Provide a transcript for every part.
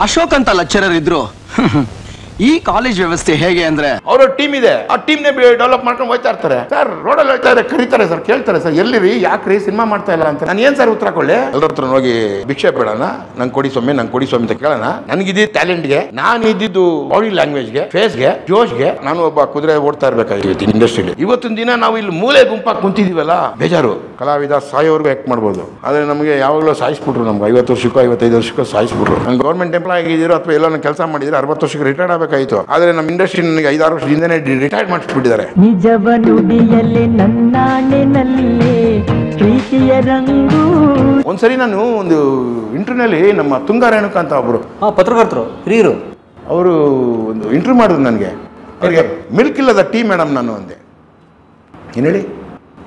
ಅಶೋಕ್ ಅಂತ ಲೆಕ್ಚರರ್ ಇದ್ರು. ಈ ಕಾಲೇಜ್ ವ್ಯವಸ್ಥೆ ಹೇಗೆ ಅಂದ್ರೆ ಅವರ ಟೀಮ್ ಇದೆ, ಆ ಟೀಮ್ನೇ ಡೆವಲಪ್ ಮಾಡ್ಕೊಂಡು ಹೋಗ್ತಾ ಇರ್ತಾರೆ ಸರ್. ರೋಡಲ್ಲಿ ಹೋಗ್ತಾ ಇದ್ರೆ ಕರೀತಾರೆ ಸರ್, ಕೇಳ್ತಾರೆ ಸರ್ ಎಲ್ಲಿರಿ, ಯಾಕ್ರಿ ಸಿನಿಮಾ ಮಾಡ್ತಾ ಇಲ್ಲ ಅಂತ. ನಾನು ಏನ್ ಸರ್ ಉತ್ತರ ಕೊಡ್ಲಿ? ಎಲ್ಲರ ಹತ್ರ ಹೋಗಿ ಭಿಕ್ಷೆ ಬೇಡಣ, ನಂಗೆ ಕೊಡಿ ಸ್ವಾಮಿ, ನಂಗೆ ಕೊಡಿ ಸ್ವಾಮಿ ಅಂತ ಕೇಳೋಣ? ನನಗಿದ್ದು ಟ್ಯಾಲೆಂಟ್ಗೆ, ನಾನು ಇದ್ದಿದ್ದು ಬಾಡಿ ಲ್ಯಾಂಗ್ವೇಜ್ಗೆ, ಫೇಸ್ಗೆ, ಜೋಶ್ಗೆ. ನಾನು ಒಬ್ಬ ಕುದುರೆ ಓಡ್ತಾ ಇರ್ಬೇಕಾಗಿತ್ತು ಇಂಡಸ್ಟ್ರಿಲಿ. ಇವತ್ತಿನ ದಿನ ನಾವು ಇಲ್ಲಿ ಮೂಲೆ ಗುಂಪಾಗಿ ಕುಂತಿದೀವಲ್ಲ, ಬೇಜಾರು. ಕಲಾವಿದ ಸಾಯೋರ್ಗು ಆಕ್ಟ್ ಮಾಡ್ಬೋದು, ಆದ್ರೆ ನಮಗೆ ಯಾವಾಗಲೂ ಸಾಯಿಸ್ಬಿಟ್ರು. ನಮ್ಗೆ 50 ವರ್ಷಕ್ಕೂ 55 ವರ್ಷಕ್ಕೂ ಸಾಯಿಸ್ಬಿಟ್ರು. ನಾನು ಗೌರ್ಮೆಂಟ್ ಎಂಪ್ಲಾಯ್ ಆಗಿದ್ದೀರೋ ಅಥವಾ ಎಲ್ಲ ಕೆಲಸ ಮಾಡಿದ್ರೆ 60 ವರ್ಷಕ್ಕೆ ರಿಟೈರ್ಡ್ ಆಗಬೇಕಾಯಿತು. ಆದ್ರೆ ನಮ್ಮ ಇಂಡಸ್ಟ್ರಿ ನನಗೆ 5-6 ವರ್ಷದಿಂದನೇ ರಿಟೈರ್ಡ್ ಮಾಡಿಸ್ಬಿಟ್ಟಿದ್ದಾರೆ. ನಿಜವ ನುಡಿಯಲ್ಲಿ ನನ್ನಾಣಿನಲ್ಲಿ ಪ್ರೀತಿಯ ರಂಗು. ಒಂದ್ಸರಿ ನಾನು ಒಂದು ಇಂಟರ್ವ್ಯೂನಲ್ಲಿ ನಮ್ಮ ತುಂಗಾ ರೇಣುಕಾ ಅಂತ ಒಬ್ರು ಪತ್ರಕರ್ತರು ಹಿರಿಯರು, ಅವರು ಒಂದು ಇಂಟರ್ವ್ಯೂ ಮಾಡಿದ್ರು ನನಗೆ. ಅವರಿಗೆ ಮಿಲ್ಕ್ ಇಲ್ಲದ ಟೀ ಮೇಡಮ್ ನಾನು ಅಂದೆ. ಏನು ಹೇಳಿ?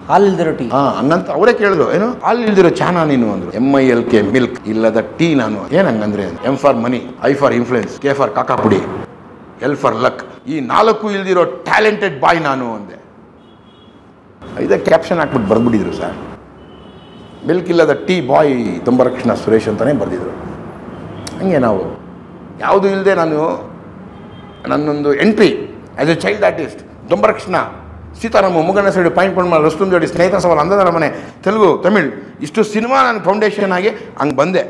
ಹಾಲು ಇಲ್ದಿರೋ ಟೀ. ಹಂಗಂತ ಅವರೇ ಕೇಳಿದ್ರು, ಏನು ಹಾಲು ಇಲ್ದಿರೋ ಚಾನಾ ನೀನು ಅಂದ್ರು. MILK ಮಿಲ್ಕ್ ಇಲ್ಲದ ಟೀ ನಾನು. ಏನ್ ಹಂಗಂದ್ರೆ, M for money, I for influence, K for ಕಾಕಾಪುಡಿ, L ಫಾರ್ ಲಕ್. ಈ 4 ಇಲ್ದಿರೋ ಟ್ಯಾಲೆಂಟೆಡ್ ಬಾಯ್ ನಾನು ಅಂದೆ. ಇದೇ ಕ್ಯಾಪ್ಷನ್ ಹಾಕ್ಬಿಟ್ಟು ಬರ್ಬಿಟ್ಟಿದ್ರು ಸರ್. ಮಿಲ್ಕ್ ಇಲ್ಲದ ಟೀ ಬಾಯ್ ತುಂಬರಕೃಷ್ಣ ಸುರೇಶ್ ಅಂತಾನೆ ಬರ್ದಿದ್ರು. ಹಂಗೆ ನಾವು ಯಾವುದು ಇಲ್ಲದೆ ನಾನು ನನ್ನೊಂದು entry as a child artist, Tumbarakrishna, Sitarama, ಮುಗನ ಸೈಡು, ಪಾಯಿಂಟ್ ಮಾಡಿ, ರಸ್ತುನ್ ಜೋಡಿ, ಸ್ನೇಹಿತರ ಸವಾಲ್, ಅಂದದ ಮನೆ, ತೆಲುಗು, ತಮಿಳ್, ಇಷ್ಟು ಸಿನಿಮಾ ನಾನು ಫೌಂಡೇಶನ್ ಆಗಿ ಹಂಗೆ ಬಂದೆ.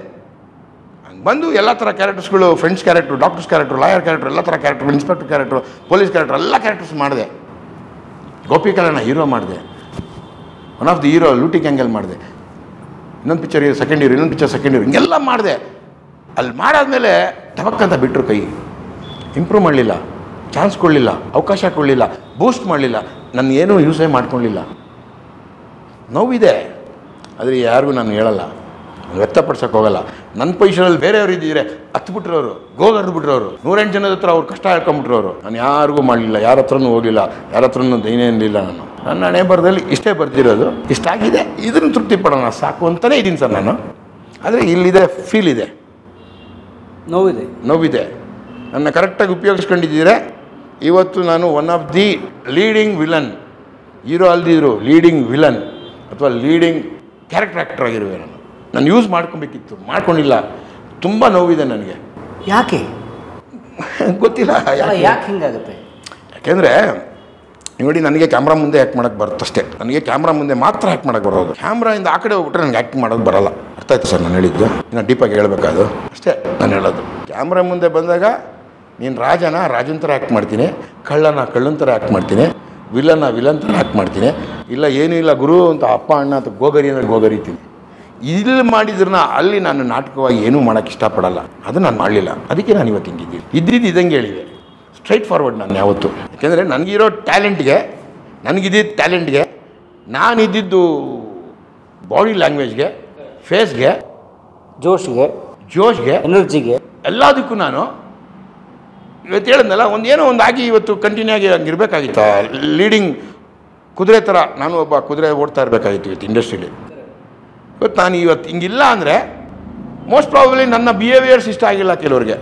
ಹಂಗೆ ಬಂದು ಎಲ್ಲ ಥರ ಕ್ಯಾರೆಕ್ಟರ್ಸ್ಗಳು, friends character, doctors character, lawyer character, ಎಲ್ಲ ಥರ character, inspector character, police character, ಎಲ್ಲ ಕ್ಯಾರೆಕ್ಟರ್ಸ್ ಮಾಡಿದೆ. ಗೋಪಿಕಲನ ಹೀರೋ ಮಾಡಿದೆ, ಒನ್ ಆಫ್ ದಿ ಹೀರೋ ಲೂಟಿ ಗ್ಯಾಂಗಲ್ಲಿ ಮಾಡಿದೆ. ಇನ್ನೊಂದು ಪಿಕ್ಚರ್ ಸೆಕೆಂಡ್ ಇಯರ್, ಇನ್ನೊಂದು ಪಿಕ್ಚರ್ ಸೆಕೆಂಡ್ ಇಯರ್, ಹಿಂಗೆಲ್ಲ ಮಾಡಿದೆ. ಅಲ್ಲಿ ಮಾಡಾದ್ಮೇಲೆ ಟಬಕ್ಕಂತ ಬಿಟ್ಟರು ಕೈ. ಇಂಪ್ರೂವ್ ಮಾಡಲಿಲ್ಲ, ಚಾನ್ಸ್ ಕೊಡಲಿಲ್ಲ, ಅವಕಾಶ ಕೊಡಲಿಲ್ಲ, ಬೂಸ್ಟ್ ಮಾಡಲಿಲ್ಲ, ನನ್ನ ಏನೂ ಯೂಸೇ ಮಾಡ್ಕೊಳ್ಳಿಲ್ಲ. ನೋವಿದೆ, ಆದರೆ ಯಾರಿಗೂ ನಾನು ಹೇಳಲ್ಲ, ವ್ಯಕ್ತಪಡ್ಸೋಕೆ ಹೋಗಲ್ಲ. ನನ್ನ ಪೊಸಿಷನಲ್ಲಿ ಬೇರೆಯವರು ಇದ್ದಿದ್ರೆ ಹತ್ಬಿಟ್ರವರು, ಗೋಗರ್ದ್ಬಿಟ್ರವರು, 108 ಜನದ ಹತ್ರ ಅವ್ರು ಕಷ್ಟ ಹೇಳ್ಕೊಂಬಿಟ್ರವರು. ನಾನು ಯಾರಿಗೂ ಮಾಡಲಿಲ್ಲ, ಯಾರ ಹತ್ರನೂ ಹೋಗಲಿಲ್ಲ, ಯಾರ ಹತ್ರನೂ ದೈನೇನಿಲ್ಲ. ನನ್ನ ಹಣೆ ಬರದಲ್ಲಿ ಇಷ್ಟೇ ಬರ್ತಿರೋದು, ಇಷ್ಟಾಗಿದೆ, ಇದನ್ನು ತೃಪ್ತಿ ಪಡೋಣ ಸಾಕು ಅಂತಲೇ ಇದ್ದೀನಿ ಸರ್ ನಾನು. ಆದರೆ ಇಲ್ಲಿದೆ, ಫೀಲ್ ಇದೆ, ನೋವಿದೆ. ನನ್ನ ಕರೆಕ್ಟಾಗಿ ಉಪಯೋಗಿಸ್ಕೊಂಡಿದ್ದರೆ ಇವತ್ತು ನಾನು one of the leading villain, hero ಅಲ್ದಿದ್ರು ಲೀಡಿಂಗ್ ವಿಲನ್ ಅಥವಾ ಲೀಡಿಂಗ್ ಕ್ಯಾರೆಕ್ಟರ್ ಆ್ಯಕ್ಟರ್ ಆಗಿರುವೆ. ನಾನು ಯೂಸ್ ಮಾಡ್ಕೊಬೇಕಿತ್ತು, ಮಾಡ್ಕೊಂಡಿಲ್ಲ. ತುಂಬ ನೋವಿದೆ ನನಗೆ. ಯಾಕೆ ಗೊತ್ತಿಲ್ಲ ಯಾಕೆ ಹಿಂಗಾಗುತ್ತೆ. ಯಾಕೆಂದರೆ ನೋಡಿ, ನನಗೆ ಕ್ಯಾಮ್ರಾ ಮುಂದೆ ಆ್ಯಕ್ಟ್ ಮಾಡೋಕ್ಕೆ ಬರುತ್ತಷ್ಟೇ. ನನಗೆ ಕ್ಯಾಮ್ರಾ ಮುಂದೆ ಮಾತ್ರ ಆ್ಯಕ್ಟ್ ಮಾಡೋಕ್ಕೆ ಬರೋದು. ಕ್ಯಾಮ್ರಾಯಿಂದ ಆ ಕಡೆ ಹೋಗ್ಬಿಟ್ರೆ ನನಗೆ ಆ್ಯಕ್ಟಿಂಗ್ ಮಾಡೋಕ್ಕೆ ಬರೋಲ್ಲ. ಅರ್ಥ ಆಯ್ತು ಸರ್ ನಾನು ಹೇಳಿದ್ದು? ಇನ್ನು ಡೀಪಾಗಿ ಹೇಳಬೇಕಾದು ಅಷ್ಟೇ ನಾನು ಹೇಳೋದು. ಕ್ಯಾಮ್ರಾ ಮುಂದೆ ಬಂದಾಗ ನೀನು ರಾಜನ ಥರ ಆ್ಯಕ್ಟ್ ಮಾಡ್ತೀನಿ, ಕಳ್ಳನ ಥರ ಆ್ಯಕ್ಟ್ ಮಾಡ್ತೀನಿ, ವಿಲನ್ ಥರ ಆ್ಯಕ್ಟ್ ಮಾಡ್ತೀನಿ. ಇಲ್ಲ ಏನೂ ಇಲ್ಲ ಗುರು ಅಂತ ಅಪ್ಪ ಅಣ್ಣ ಅಂತ ಗೋಗರಿ ಅಂದರೆ ಗೋಗರಿತೀನಿ. ಇಲ್ಲಿ ಮಾಡಿದ್ರನ್ನ ಅಲ್ಲಿ ನಾನು ನಾಟಕವಾಗಿ ಏನೂ ಮಾಡೋಕ್ಕೆ ಇಷ್ಟಪಡಲ್ಲ. ಅದು ನಾನು ಮಾಡಲಿಲ್ಲ, ಅದಕ್ಕೆ ನಾನು ಇವತ್ತು ಹಿಂಗಿದ್ದೀನಿ. ಇದ್ದಂಗೆ ಹೇಳಿದೆ, ಸ್ಟ್ರೈಟ್ ಫಾರ್ವರ್ಡ್ ನಾನು ಯಾವತ್ತು. ಯಾಕೆಂದರೆ ನನಗಿರೋ ಟ್ಯಾಲೆಂಟ್ಗೆ, ನಾನಿದ್ದಿದ್ದು ಬಾಡಿ ಲ್ಯಾಂಗ್ವೇಜ್ಗೆ, ಫೇಸ್ಗೆ, ಜೋಶ್ಗೆ, ಎನರ್ಜಿಗೆ, ಎಲ್ಲದಕ್ಕೂ ನಾನು ಇವತ್ತು ಹೇಳಿದ್ನಲ್ಲ, ಏನೋ ಒಂದು ಆಗಿ ಇವತ್ತು ಕಂಟಿನ್ಯೂ ಆಗಿ ಹಂಗೆ ಇರಬೇಕಾಗಿತ್ತು. ಲೀಡಿಂಗ್ ಕುದುರೆ ಥರ ನಾನು ಒಬ್ಬ ಕುದುರೆ ಓಡ್ತಾ ಇರಬೇಕಾಗಿತ್ತು ಇವತ್ತು ಇಂಡಸ್ಟ್ರೀಲಿ. ಇವತ್ತು ನಾನು ಇವತ್ತು ಹಿಂಗಿಲ್ಲ ಅಂದರೆ ಮೋಸ್ಟ್ ಪ್ರಾಬಬ್ಲಿ ನನ್ನ ಬಿಹೇವಿಯರ್ಸ್ ಇಷ್ಟ ಆಗಿಲ್ಲ ಕೆಲವ್ರಿಗೆ,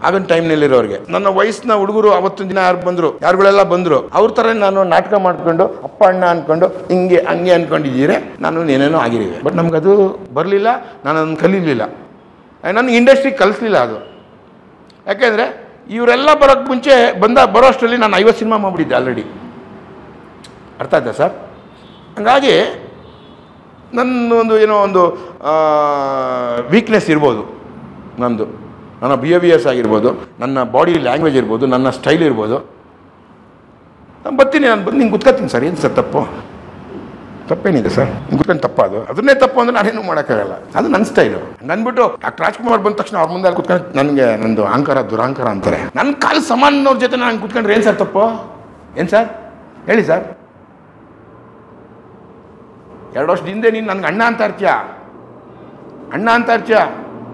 ಆಗಿನ ಟೈಮ್ನಲ್ಲಿರೋರಿಗೆ. ನನ್ನ ವಯಸ್ಸಿನ ಹುಡುಗರು ಅವತ್ತಿನ ದಿನ ಯಾರುಗಳೆಲ್ಲ ಬಂದರು, ಅವ್ರ ಥರ ನಾನು ನಾಟಕ ಮಾಡ್ಕೊಂಡು ಅಪ್ಪ ಅಣ್ಣ ಅಂದ್ಕೊಂಡು ಹಂಗೆ ಅಂದ್ಕೊಂಡಿದ್ದೀರಿ, ನಾನು ಏನೇನೋ ಆಗಿರಿವೆ. ಬಟ್ ನಮಗದು ಬರಲಿಲ್ಲ, ನಾನು ಅದನ್ನು ಕಲೀಲಿಲ್ಲ, ನನಗೆ ಇಂಡಸ್ಟ್ರಿ ಕಲಿಸ್ಲಿಲ್ಲ ಅದು. ಯಾಕೆಂದರೆ ಇವರೆಲ್ಲ ಬರೋಕ್ಕೆ ಮುಂಚೆ ಬರೋ ಅಷ್ಟರಲ್ಲಿ ನಾನು 50 ಸಿನಿಮಾ ಮಾಡಿಬಿಟ್ಟಿದ್ದೆ ಆಲ್ರೆಡಿ. ಅರ್ಥ ಆಯ್ತಾ ಸರ್? ಹಂಗಾಗಿ ನನ್ನ ವೀಕ್ನೆಸ್ ಇರ್ಬೋದು, ನನ್ನ ಬಿಹೇವಿಯರ್ಸ್ ಆಗಿರ್ಬೋದು, ನನ್ನ ಬಾಡಿ ಲ್ಯಾಂಗ್ವೇಜ್ ಇರ್ಬೋದು, ನನ್ನ ಸ್ಟೈಲ್ ಇರ್ಬೋದು. ನಾನು ಬರ್ತೀನಿ, ನಿಂಗೆ ಕುತ್ಕೊತೀನಿ ಸರ್. ಏನು ಸರ್ ತಪ್ಪೇನಿದೆ ಸರ್? ಕುತ್ಕೊಂಡು ತಪ್ಪ ಅದನ್ನೇ ತಪ್ಪು ಅಂದರೆ ನಾನೇನು ಮಾಡೋಕ್ಕಾಗಲ್ಲ. ಅದು ನನ್ನ ಸ್ಟೈಲು. ಅಂದ್ಬಿಟ್ಟು ಡಾಕ್ಟರ್ ರಾಜ್ಕುಮಾರ್ ಬಂದ ತಕ್ಷಣ ಅವ್ರ ಮುಂದೆ ಕುತ್ಕೊಂಡು ನನಗೆ ನಂದು ಅಹಂಕಾರ ದುರಹಂಕಾರ ಅಂತಾರೆ. ನನ್ನ ಕಾಲು ಸಮಾನವ್ರ ಜೊತೆ ನಾನು ಕುತ್ಕೊಂಡ್ರೆ ಏನು ಸರ್ ತಪ್ಪು? ಏನು ಸರ್ ಹೇಳಿ ಸರ್? 2 ವರ್ಷದ ಹಿಂದೆ ನೀನು ನನಗೆ ಅಣ್ಣ ಅಂತ ಇರ್ತೀಯ,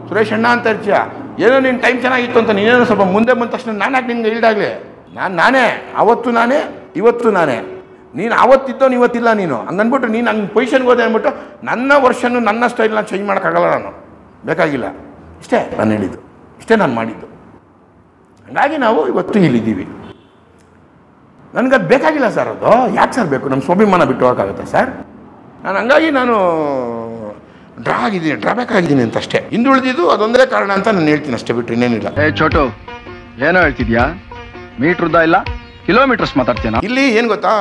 ಸುರೇಶ್ ಅಣ್ಣ ಅಂತ ಇರ್ತೀಯ. ಏನೋ ನಿನ್ನ ಟೈಮ್ ಚೆನ್ನಾಗಿತ್ತು ಅಂತ ನೀನೇನೋ ಸ್ವಲ್ಪ ಮುಂದೆ ಬಂದ ತಕ್ಷಣ ನಾನು ಯಾಕೆ ನಿನ್ಗೆ ಇಲ್ದಾಗಲಿ? ನಾನೇ ಅವತ್ತು ನಾನೇ, ಇವತ್ತು ನಾನೇ. ನೀನು ಅವತ್ತಿದ್ದೋ ಇವತ್ತಿಲ್ಲ ನೀನು ಹಂಗನ್ಬಿಟ್ಟು ನೀನು ಹಂಗೆ ಪೊಸಿಷನ್ಗೆ ಹೋದೆ ಅಂದ್ಬಿಟ್ಟು ನನ್ನ ವರ್ಷನೂ ನನ್ನ ಸ್ಟೈಲ್ನ ಚೇಂಜ್ ಮಾಡೋಕ್ಕಾಗಲ್ಲ. ನಾನು ಬೇಕಾಗಿಲ್ಲ. ಇಷ್ಟೇ ನಾನು ಹೇಳಿದ್ದು, ಇಷ್ಟೇ ನಾನು ಮಾಡಿದ್ದು. ಹಾಗಾಗಿ ನಾವು ಇವತ್ತು ಇಲ್ಲಿದ್ದೀವಿ. ನನಗದು ಬೇಕಾಗಿಲ್ಲ ಸರ್. ಅದು ಯಾಕೆ ಸರ್ ಬೇಕು? ನಮ್ಮ ಸ್ವಾಭಿಮಾನ ಬಿಟ್ಟು ಹೋಗೋಕ್ಕಾಗತ್ತಾ ಸರ್? ಹಂಗಾಗಿ ನಾನು ಡ್ರಾಬ್ಯಾಕ್ ಆಗಿದ್ದೀನಿ ಅಂತ ಅಷ್ಟೇ. ಹಿಂದುಳಿದಿದ್ದು ಅದೊಂದೇ ಕಾರಣ ಅಂತ ನಾನು ಹೇಳ್ತೀನಿ ಅಷ್ಟೇ, ಬಿಟ್ಟರೆ ಇನ್ನೇನಿಲ್ಲ. ಛೋಟು ಏನೋ ಹೇಳ್ತಿದ್ಯಾ? ಮೀಟ್ರ್ ಉದ್ದ ಇಲ್ಲ ಕಿಲೋಮೀಟರ್ಸ್ ಮಾತಾಡ್ತೀನ. ಇಲ್ಲಿ ಏನು ಗೊತ್ತಾ,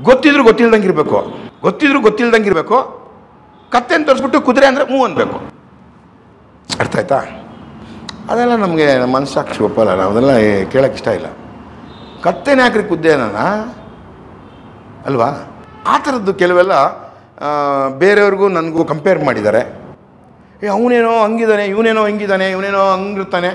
ಗೊತ್ತಿದ್ರು ಗೊತ್ತಿಲ್ದಂಗೆ ಇರಬೇಕು. ಕತ್ತೆನ ತೋರಿಸ್ಬಿಟ್ಟು ಕುದುರೆ ಅಂದರೆ ಮೂವ್ ಅನ್ಬೇಕು. ಅರ್ಥ ಆಯ್ತಾ? ಅದೆಲ್ಲ ನಮಗೆ ನಮ್ಮ ಮನಸ್ಸಾಕ್ಷಿ ಒಪ್ಪಲ್ಲ, ನಾವು ಅದೆಲ್ಲ ಕೇಳೋಕ್ಕೆ ಇಷ್ಟ ಇಲ್ಲ. ಕತ್ತೆನ ಹಾಕ್ರಿ ಕುದ್ದೇನ ಅಲ್ವಾ? ಆ ಥರದ್ದು ಕೆಲವೆಲ್ಲ ಬೇರೆಯವ್ರಿಗೂ ನನಗೂ ಕಂಪೇರ್ ಮಾಡಿದ್ದಾರೆ. ಅವನೇನೋ ಹಂಗಿದ್ದಾನೆ, ಇವನೇನೋ ಹಿಂಗಿದ್ದಾನೆ, ಇವನೇನೋ ಹಂಗಿರ್ತಾನೆ.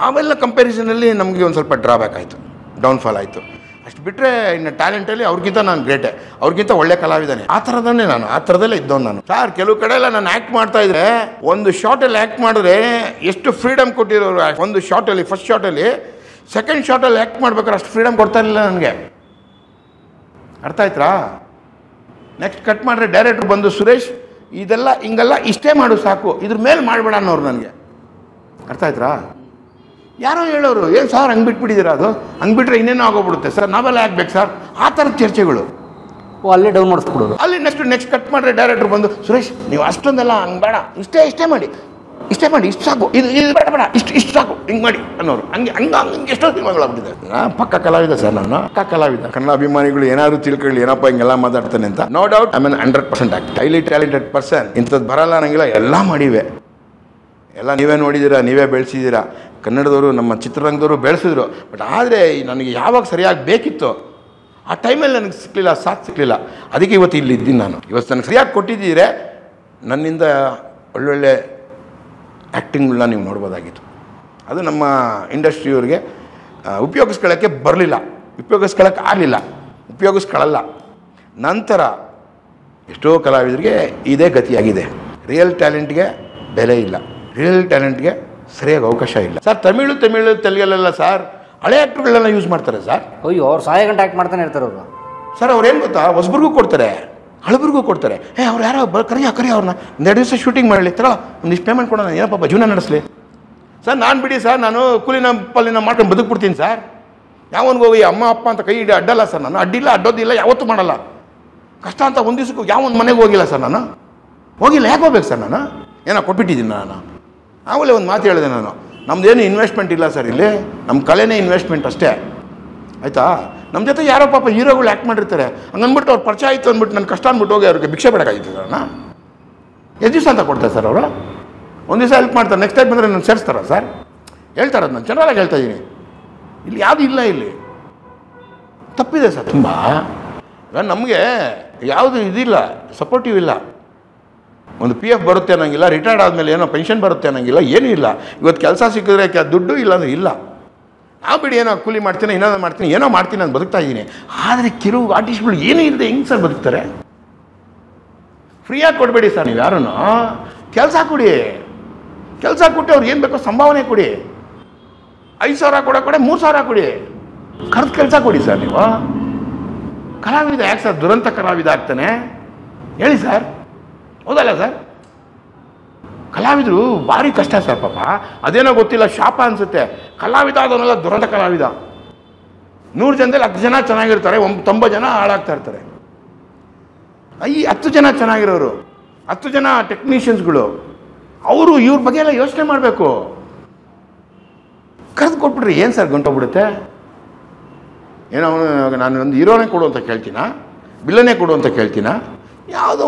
ಅವೆಲ್ಲ ಕಂಪ್ಯಾರಿಸನಲ್ಲಿ ನಮಗೆ ಒಂದು ಸ್ವಲ್ಪ ಡ್ರಾಬ್ಯಾಕ್ ಆಯಿತು, ಡೌನ್ಫಾಲ್ ಆಯಿತು. ಅಷ್ಟು ಬಿಟ್ಟರೆ ಇನ್ನು ಟ್ಯಾಲೆಂಟಲ್ಲಿ ಅವ್ರಿಗಿಂತ ನಾನು ಗ್ರೇಟೆ, ಅವ್ರಿಗಿಂತ ಒಳ್ಳೆ ಕಲಾವಿದಾನೆ. ಆ ಥರದನ್ನೇ ನಾನು, ಆ ಥರದಲ್ಲೇ ಇದ್ದವನು ನಾನು. ಸರ್ ಕೆಲವು ಕಡೆ ಎಲ್ಲ ನಾನು ಆ್ಯಕ್ಟ್ ಮಾಡ್ತಾಯಿದ್ರೆ ಒಂದು ಶಾರ್ಟಲ್ಲಿ ಆ್ಯಕ್ಟ್ ಮಾಡಿದ್ರೆ ಎಷ್ಟು ಫ್ರೀಡಮ್ ಕೊಟ್ಟಿರೋರು. ಒಂದು ಶಾರ್ಟಲ್ಲಿ, ಫಸ್ಟ್ ಶಾರ್ಟಲ್ಲಿ, ಸೆಕೆಂಡ್ ಶಾರ್ಟಲ್ಲಿ ಆ್ಯಕ್ಟ್ ಮಾಡ್ಬೇಕಾದ್ರೆ ಅಷ್ಟು ಫ್ರೀಡಮ್ ಕೊಡ್ತಾ ಇರಲಿಲ್ಲ ನನಗೆ. ಅರ್ಥ ಆಯ್ತಾ? ನೆಕ್ಸ್ಟ್ ಕಟ್ ಮಾಡಿದ್ರೆ ಡೈರೆಕ್ಟ್ರ್ ಬಂದು ಸುರೇಶ್ ಇದೆಲ್ಲ ಹಿಂಗೆಲ್ಲ ಇಷ್ಟೇ ಮಾಡು ಸಾಕು, ಇದ್ರ ಮೇಲೆ ಮಾಡಬೇಡ ಅನ್ನೋರು ನನಗೆ. ಅರ್ಥ ಆಯ್ತಾ? ಯಾರೋ ಹೇಳೋರು, ಏನು ಸರ್ ಹಂಗೆ ಬಿಟ್ಬಿಟ್ಟಿದ್ದೀರಾ, ಅದು ಹಂಗೆ ಬಿಟ್ಟರೆ ಇನ್ನೇನೋ ಆಗೋಗ್ಬಿಡುತ್ತೆ ಸರ್, ನಾವೆಲ್ಲ ಆಗ್ಬೇಕು ಸರ್, ಆ ಥರದ ಚರ್ಚೆಗಳು. ಅಲ್ಲೇ ಡೌನ್ ಮಾಡಿಸ್ಬಿಡೋದು. ಅಲ್ಲಿ ನೆಕ್ಸ್ಟ್ ಕಟ್ ಮಾಡಿದ್ರೆ ಡೈರೆಕ್ಟ್ರ್ ಬಂದು ಸುರೇಶ್ ನೀವು ಅಷ್ಟೊಂದೆಲ್ಲ ಹಂಗೆ ಬೇಡ, ಇಷ್ಟೇ ಮಾಡಿ, ಇಷ್ಟು ಸಾಕು, ಇದು ಬೇಡ, ಇಷ್ಟು ಸಾಕು, ಹಿಂಗೆ ಮಾಡಿ ಅನ್ನೋರು. ಹಂಗೆ ಎಷ್ಟೋ ಸಿನಿಮಾಗಳಾಗ್ಬಿಟ್ಟಿದೆ. ಪಕ್ಕ ಕಲಾವಿದ ಸರ್, ನಾನು ಪಕ್ಕ ಕಲಾವಿದ. ಕನ್ನಡ ಅಭಿಮಾನಿಗಳು ಏನಾದ್ರು ತಿಳ್ಕೊಳ್ಳಿ, ಏನಪ್ಪ ಹಿಂಗೆಲ್ಲ ಮಾತಾಡ್ತಾನೆ ಅಂತ. No doubt I mean 100% act, highly talented person. ಇಂಥದ್ದು ಬರಲ್ಲ ನನಗೆಲ್ಲ, ಎಲ್ಲ ಮಾಡಿವೆ, ಎಲ್ಲ ನೀವೇ ನೋಡಿದ್ದೀರಾ, ನೀವೇ ಬೆಳೆಸಿದ್ದೀರಾ. ಕನ್ನಡದವರು, ನಮ್ಮ ಚಿತ್ರರಂಗದವರು ಬೆಳೆಸಿದ್ರು. ಬಟ್ ಆದರೆ ನನಗೆ ಯಾವಾಗ ಸರಿಯಾಗಿ ಬೇಕಿತ್ತು ಆ ಟೈಮಲ್ಲಿ ನನಗೆ ಸಿಕ್ಕಲಿಲ್ಲ, ಸಾಥ್ ಸಿಕ್ಕಲಿಲ್ಲ. ಅದಕ್ಕೆ ಇವತ್ತು ಇಲ್ಲಿ ಇದ್ದೀನಿ ನಾನು. ಇವತ್ತು ನನಗೆ ಸರಿಯಾಗಿ ಕೊಟ್ಟಿದ್ದೀರೆ, ನನ್ನಿಂದ ಒಳ್ಳೊಳ್ಳೆ ಆ್ಯಕ್ಟಿಂಗ್ಗಳನ್ನ ನೀವು ನೋಡ್ಬೋದಾಗಿತ್ತು. ಅದು ನಮ್ಮ ಇಂಡಸ್ಟ್ರಿಯವ್ರಿಗೆ ಉಪಯೋಗಿಸ್ಕೊಳ್ಳೋಕ್ಕೆ ಬರಲಿಲ್ಲ, ಉಪಯೋಗಿಸ್ಕೊಳ್ಳೋಕೆ ಆಗಲಿಲ್ಲ, ಉಪಯೋಗಿಸ್ಕೊಳ್ಳಲ್ಲ. ನಂತರ ಎಷ್ಟೋ ಕಲಾವಿದರಿಗೆ ಇದೇ ಗತಿಯಾಗಿದೆ. ರಿಯಲ್ ಟ್ಯಾಲೆಂಟ್ಗೆ ಬೆಲೆ ಇಲ್ಲ, ರಿಯಲ್ ಟ್ಯಾಲೆಂಟ್ಗೆ ಸರಿಯಾಗಿ ಅವಕಾಶ ಇಲ್ಲ. ಸರ್ ತಮಿಳು ತೆಲುಗಲ್ಲೆಲ್ಲ ಸರ್ ಹಳೆ ಆ್ಯಕ್ಟ್ರುಗಳೆಲ್ಲ ಯೂಸ್ ಮಾಡ್ತಾರೆ ಸರ್. ಅಯ್ಯೋ, ಅವ್ರು ಸಹಾಯ ಗಂಟೆ ಆ್ಯಕ್ಟ್ ಮಾಡ್ತಾನೆ ಇರ್ತಾರೆ ಅವರು. ಸರ್ ಅವ್ರೇನು ಗೊತ್ತಾ, ಹೊಸಬ್ರಿಗೂ ಕೊಡ್ತಾರೆ, ಹಳಬ್ರಿಗೂ ಕೊಡ್ತಾರೆ. ಅವ್ರು ಯಾರೋ ಕರಿ ಅವ್ರನ್ನ 2 ದಿವಸ ಶೂಟಿಂಗ್ ಮಾಡಲಿ, ತಗೊಳ ಒಂದಿಷ್ಟು ಪೇಮೆಂಟ್ ಕೊಡೋಣ, ಏನಪ್ಪ ಜೀವನ ನಡೆಸಲಿ. ಸರ್ ನಾನು ಬಿಡಿ ಸರ್, ನಾನು ಕೂಲಿನ ಪಲ್ಲಿನ ಮಾಡ್ಕೊಂಡು ಬದುಕ್ಬಿಡ್ತೀನಿ ಸರ್. ಯಾವನಿಗೆ ಹೋಗಿ ಅಮ್ಮ ಅಪ್ಪ ಅಂತ ಕೈ ಅಡ್ಡಲ್ಲ ಸರ್, ನಾನು ಅಡ್ಡಿಲ್ಲ, ಅಡ್ಡೋದಿಲ್ಲ, ಯಾವತ್ತೂ ಮಾಡಲ್ಲ. ಕಷ್ಟ ಅಂತ ಒಂದು ದಿವಸಕ್ಕೂ ಯಾವೊಂದು ಮನೆಗೆ ಹೋಗಿಲ್ಲ ಸರ್, ನಾನು ಹೋಗಿಲ್ಲ. ಯಾಕೆ ಹೋಗ್ಬೇಕು ಸರ್? ನಾನು ಏನೋ ಕೊಟ್ಬಿಟ್ಟಿದ್ದೀನಿ ನಾನು. ಆಮೇಲೆ ಒಂದು ಮಾತು ಹೇಳಿದೆ ನಾನು, ನಮ್ಮದೇನು ಇನ್ವೆಸ್ಟ್ಮೆಂಟ್ ಇಲ್ಲ ಸರ್, ಇಲ್ಲಿ ನಮ್ಮ ಕಲೆನೇ ಇನ್ವೆಸ್ಟ್ಮೆಂಟ್ ಅಷ್ಟೇ. ಆಯಿತಾ? ನಮ್ಮ ಜೊತೆ ಯಾರೋ ಪಾಪ ಹೀರೋಗಳು ಆ್ಯಕ್ಟ್ ಮಾಡಿರ್ತಾರೆ, ಹಂಗನ್ಬಿಟ್ಟು ಅವ್ರು ಪರಿಚಯ ಆಯಿತು ಅಂದ್ಬಿಟ್ಟು ನನ್ನ ಕಷ್ಟ ಅಂದ್ಬಿಟ್ಟು ಹೋಗಿ ಅವ್ರಿಗೆ ಭಿಕ್ಷೆ ಬೇಡಕ್ಕಾಗಿತ್ತು ಸರ್. ಎಷ್ಟು ದಿವಸ ಅಂತ ಕೊಡ್ತಾರೆ ಸರ್ ಅವರು? ಒಂದು ದಿವಸ ಹೆಲ್ಪ್ ಮಾಡ್ತಾರೆ, ನೆಕ್ಸ್ಟ್ ಟೈಮ್ ಬಂದರೆ ನಾನು ಸೇರಿಸ್ತಾರ ಸರ್? ಹೇಳ್ತಾರೆ, ನಾನು ಜನರಲಾಗಿ ಹೇಳ್ತಾ ಇದ್ದೀನಿ. ಇಲ್ಲಿ ಯಾವುದು ಇಲ್ಲ, ಇಲ್ಲಿ ತಪ್ಪಿದೆ ಸರ್ ತುಂಬ. ನಮಗೆ ಯಾವುದು ಇದಿಲ್ಲ, ಸಪೋರ್ಟಿವ್ ಇಲ್ಲ. ಒಂದು PF ಬರುತ್ತೆ ಅನ್ನೋಂಗಿಲ್ಲ, ರಿಟೈರ್ಡ್ ಆದಮೇಲೆ ಏನೋ ಪೆನ್ಷನ್ ಬರುತ್ತೆ ಅನ್ನೋಂಗಿಲ್ಲ, ಏನೂ ಇಲ್ಲ. ಇವತ್ತು ಕೆಲಸ ಸಿಕ್ಕಿದ್ರೆ ದುಡ್ಡು ಇಲ್ಲ ಅಂದರೆ ಇಲ್ಲ. ನಾವು ಬಿಡಿ ಏನೋ ಕೂಲಿ ಮಾಡ್ತೀನಿ, ಏನಾದ್ರು ಮಾಡ್ತೀನಿ, ಏನೋ ಮಾಡ್ತೀನಿ ನಾನು ಬದುಕ್ತಾ ಇದ್ದೀನಿ. ಆದರೆ ಕೆಲವು ಆರ್ಟಿಸ್ಟ್ಗಳು ಏನೂ ಇಲ್ಲದೆ ಹೆಂಗೆ ಸರ್ ಬದುಕ್ತಾರೆ? ಫ್ರೀಯಾಗಿ ಕೊಡಬೇಡಿ ಸರ್ ನೀವು ಯಾರೂ, ಕೆಲಸ ಕೊಡಿ. ಕೆಲಸ ಕೊಟ್ಟು ಅವ್ರು ಏನು ಬೇಕೋ ಸಂಭಾವನೆ ಕೊಡಿ. 5,000 ಕೊಡ 3,000 ಕೊಡಿ, ಕರೆದು ಕೆಲಸ ಕೊಡಿ ಸರ್. ನೀವು ಕಲಾವಿದ ಯಾಕೆ ಸರ್ ದುರಂತ ಕಲಾವಿದ ಆಗ್ತಾನೆ ಹೇಳಿ ಸರ್? ಹೌದಲ್ಲ ಸರ್? ಕಲಾವಿದರು ಭಾರಿ ಕಷ್ಟ ಸರ್ ಪಾಪ. ಅದೇನೋ ಗೊತ್ತಿಲ್ಲ, ಶಾಪ ಅನಿಸುತ್ತೆ. ಕಲಾವಿದ ಆದವನೆಲ್ಲ ದುರಂತ ಕಲಾವಿದ. 100 ಜನದಲ್ಲಿ 10 ಜನ ಚೆನ್ನಾಗಿರ್ತಾರೆ, 90 ಜನ ಹಾಳಾಗ್ತಾ ಇರ್ತಾರೆ. ಈ 10 ಜನ ಚೆನ್ನಾಗಿರೋರು, 10 ಜನ ಟೆಕ್ನಿಷಿಯನ್ಸ್ಗಳು, ಅವರು ಇವ್ರ ಬಗ್ಗೆ ಎಲ್ಲ ಯೋಚನೆ ಮಾಡಬೇಕು. ಕರೆದು ಕೊಟ್ಬಿಟ್ರಿ ಏನು ಸರ್ ಗಂಟೋಗ್ಬಿಡುತ್ತೆ? ಏನೋ ನಾನು ಒಂದು ಹೀರೋನೇ ಕೊಡು ಅಂತ ಕೇಳ್ತೀನ, ಬಿಲ್ಲನೇ ಕೊಡು ಅಂತ ಕೇಳ್ತೀನ? ಯಾವುದೋ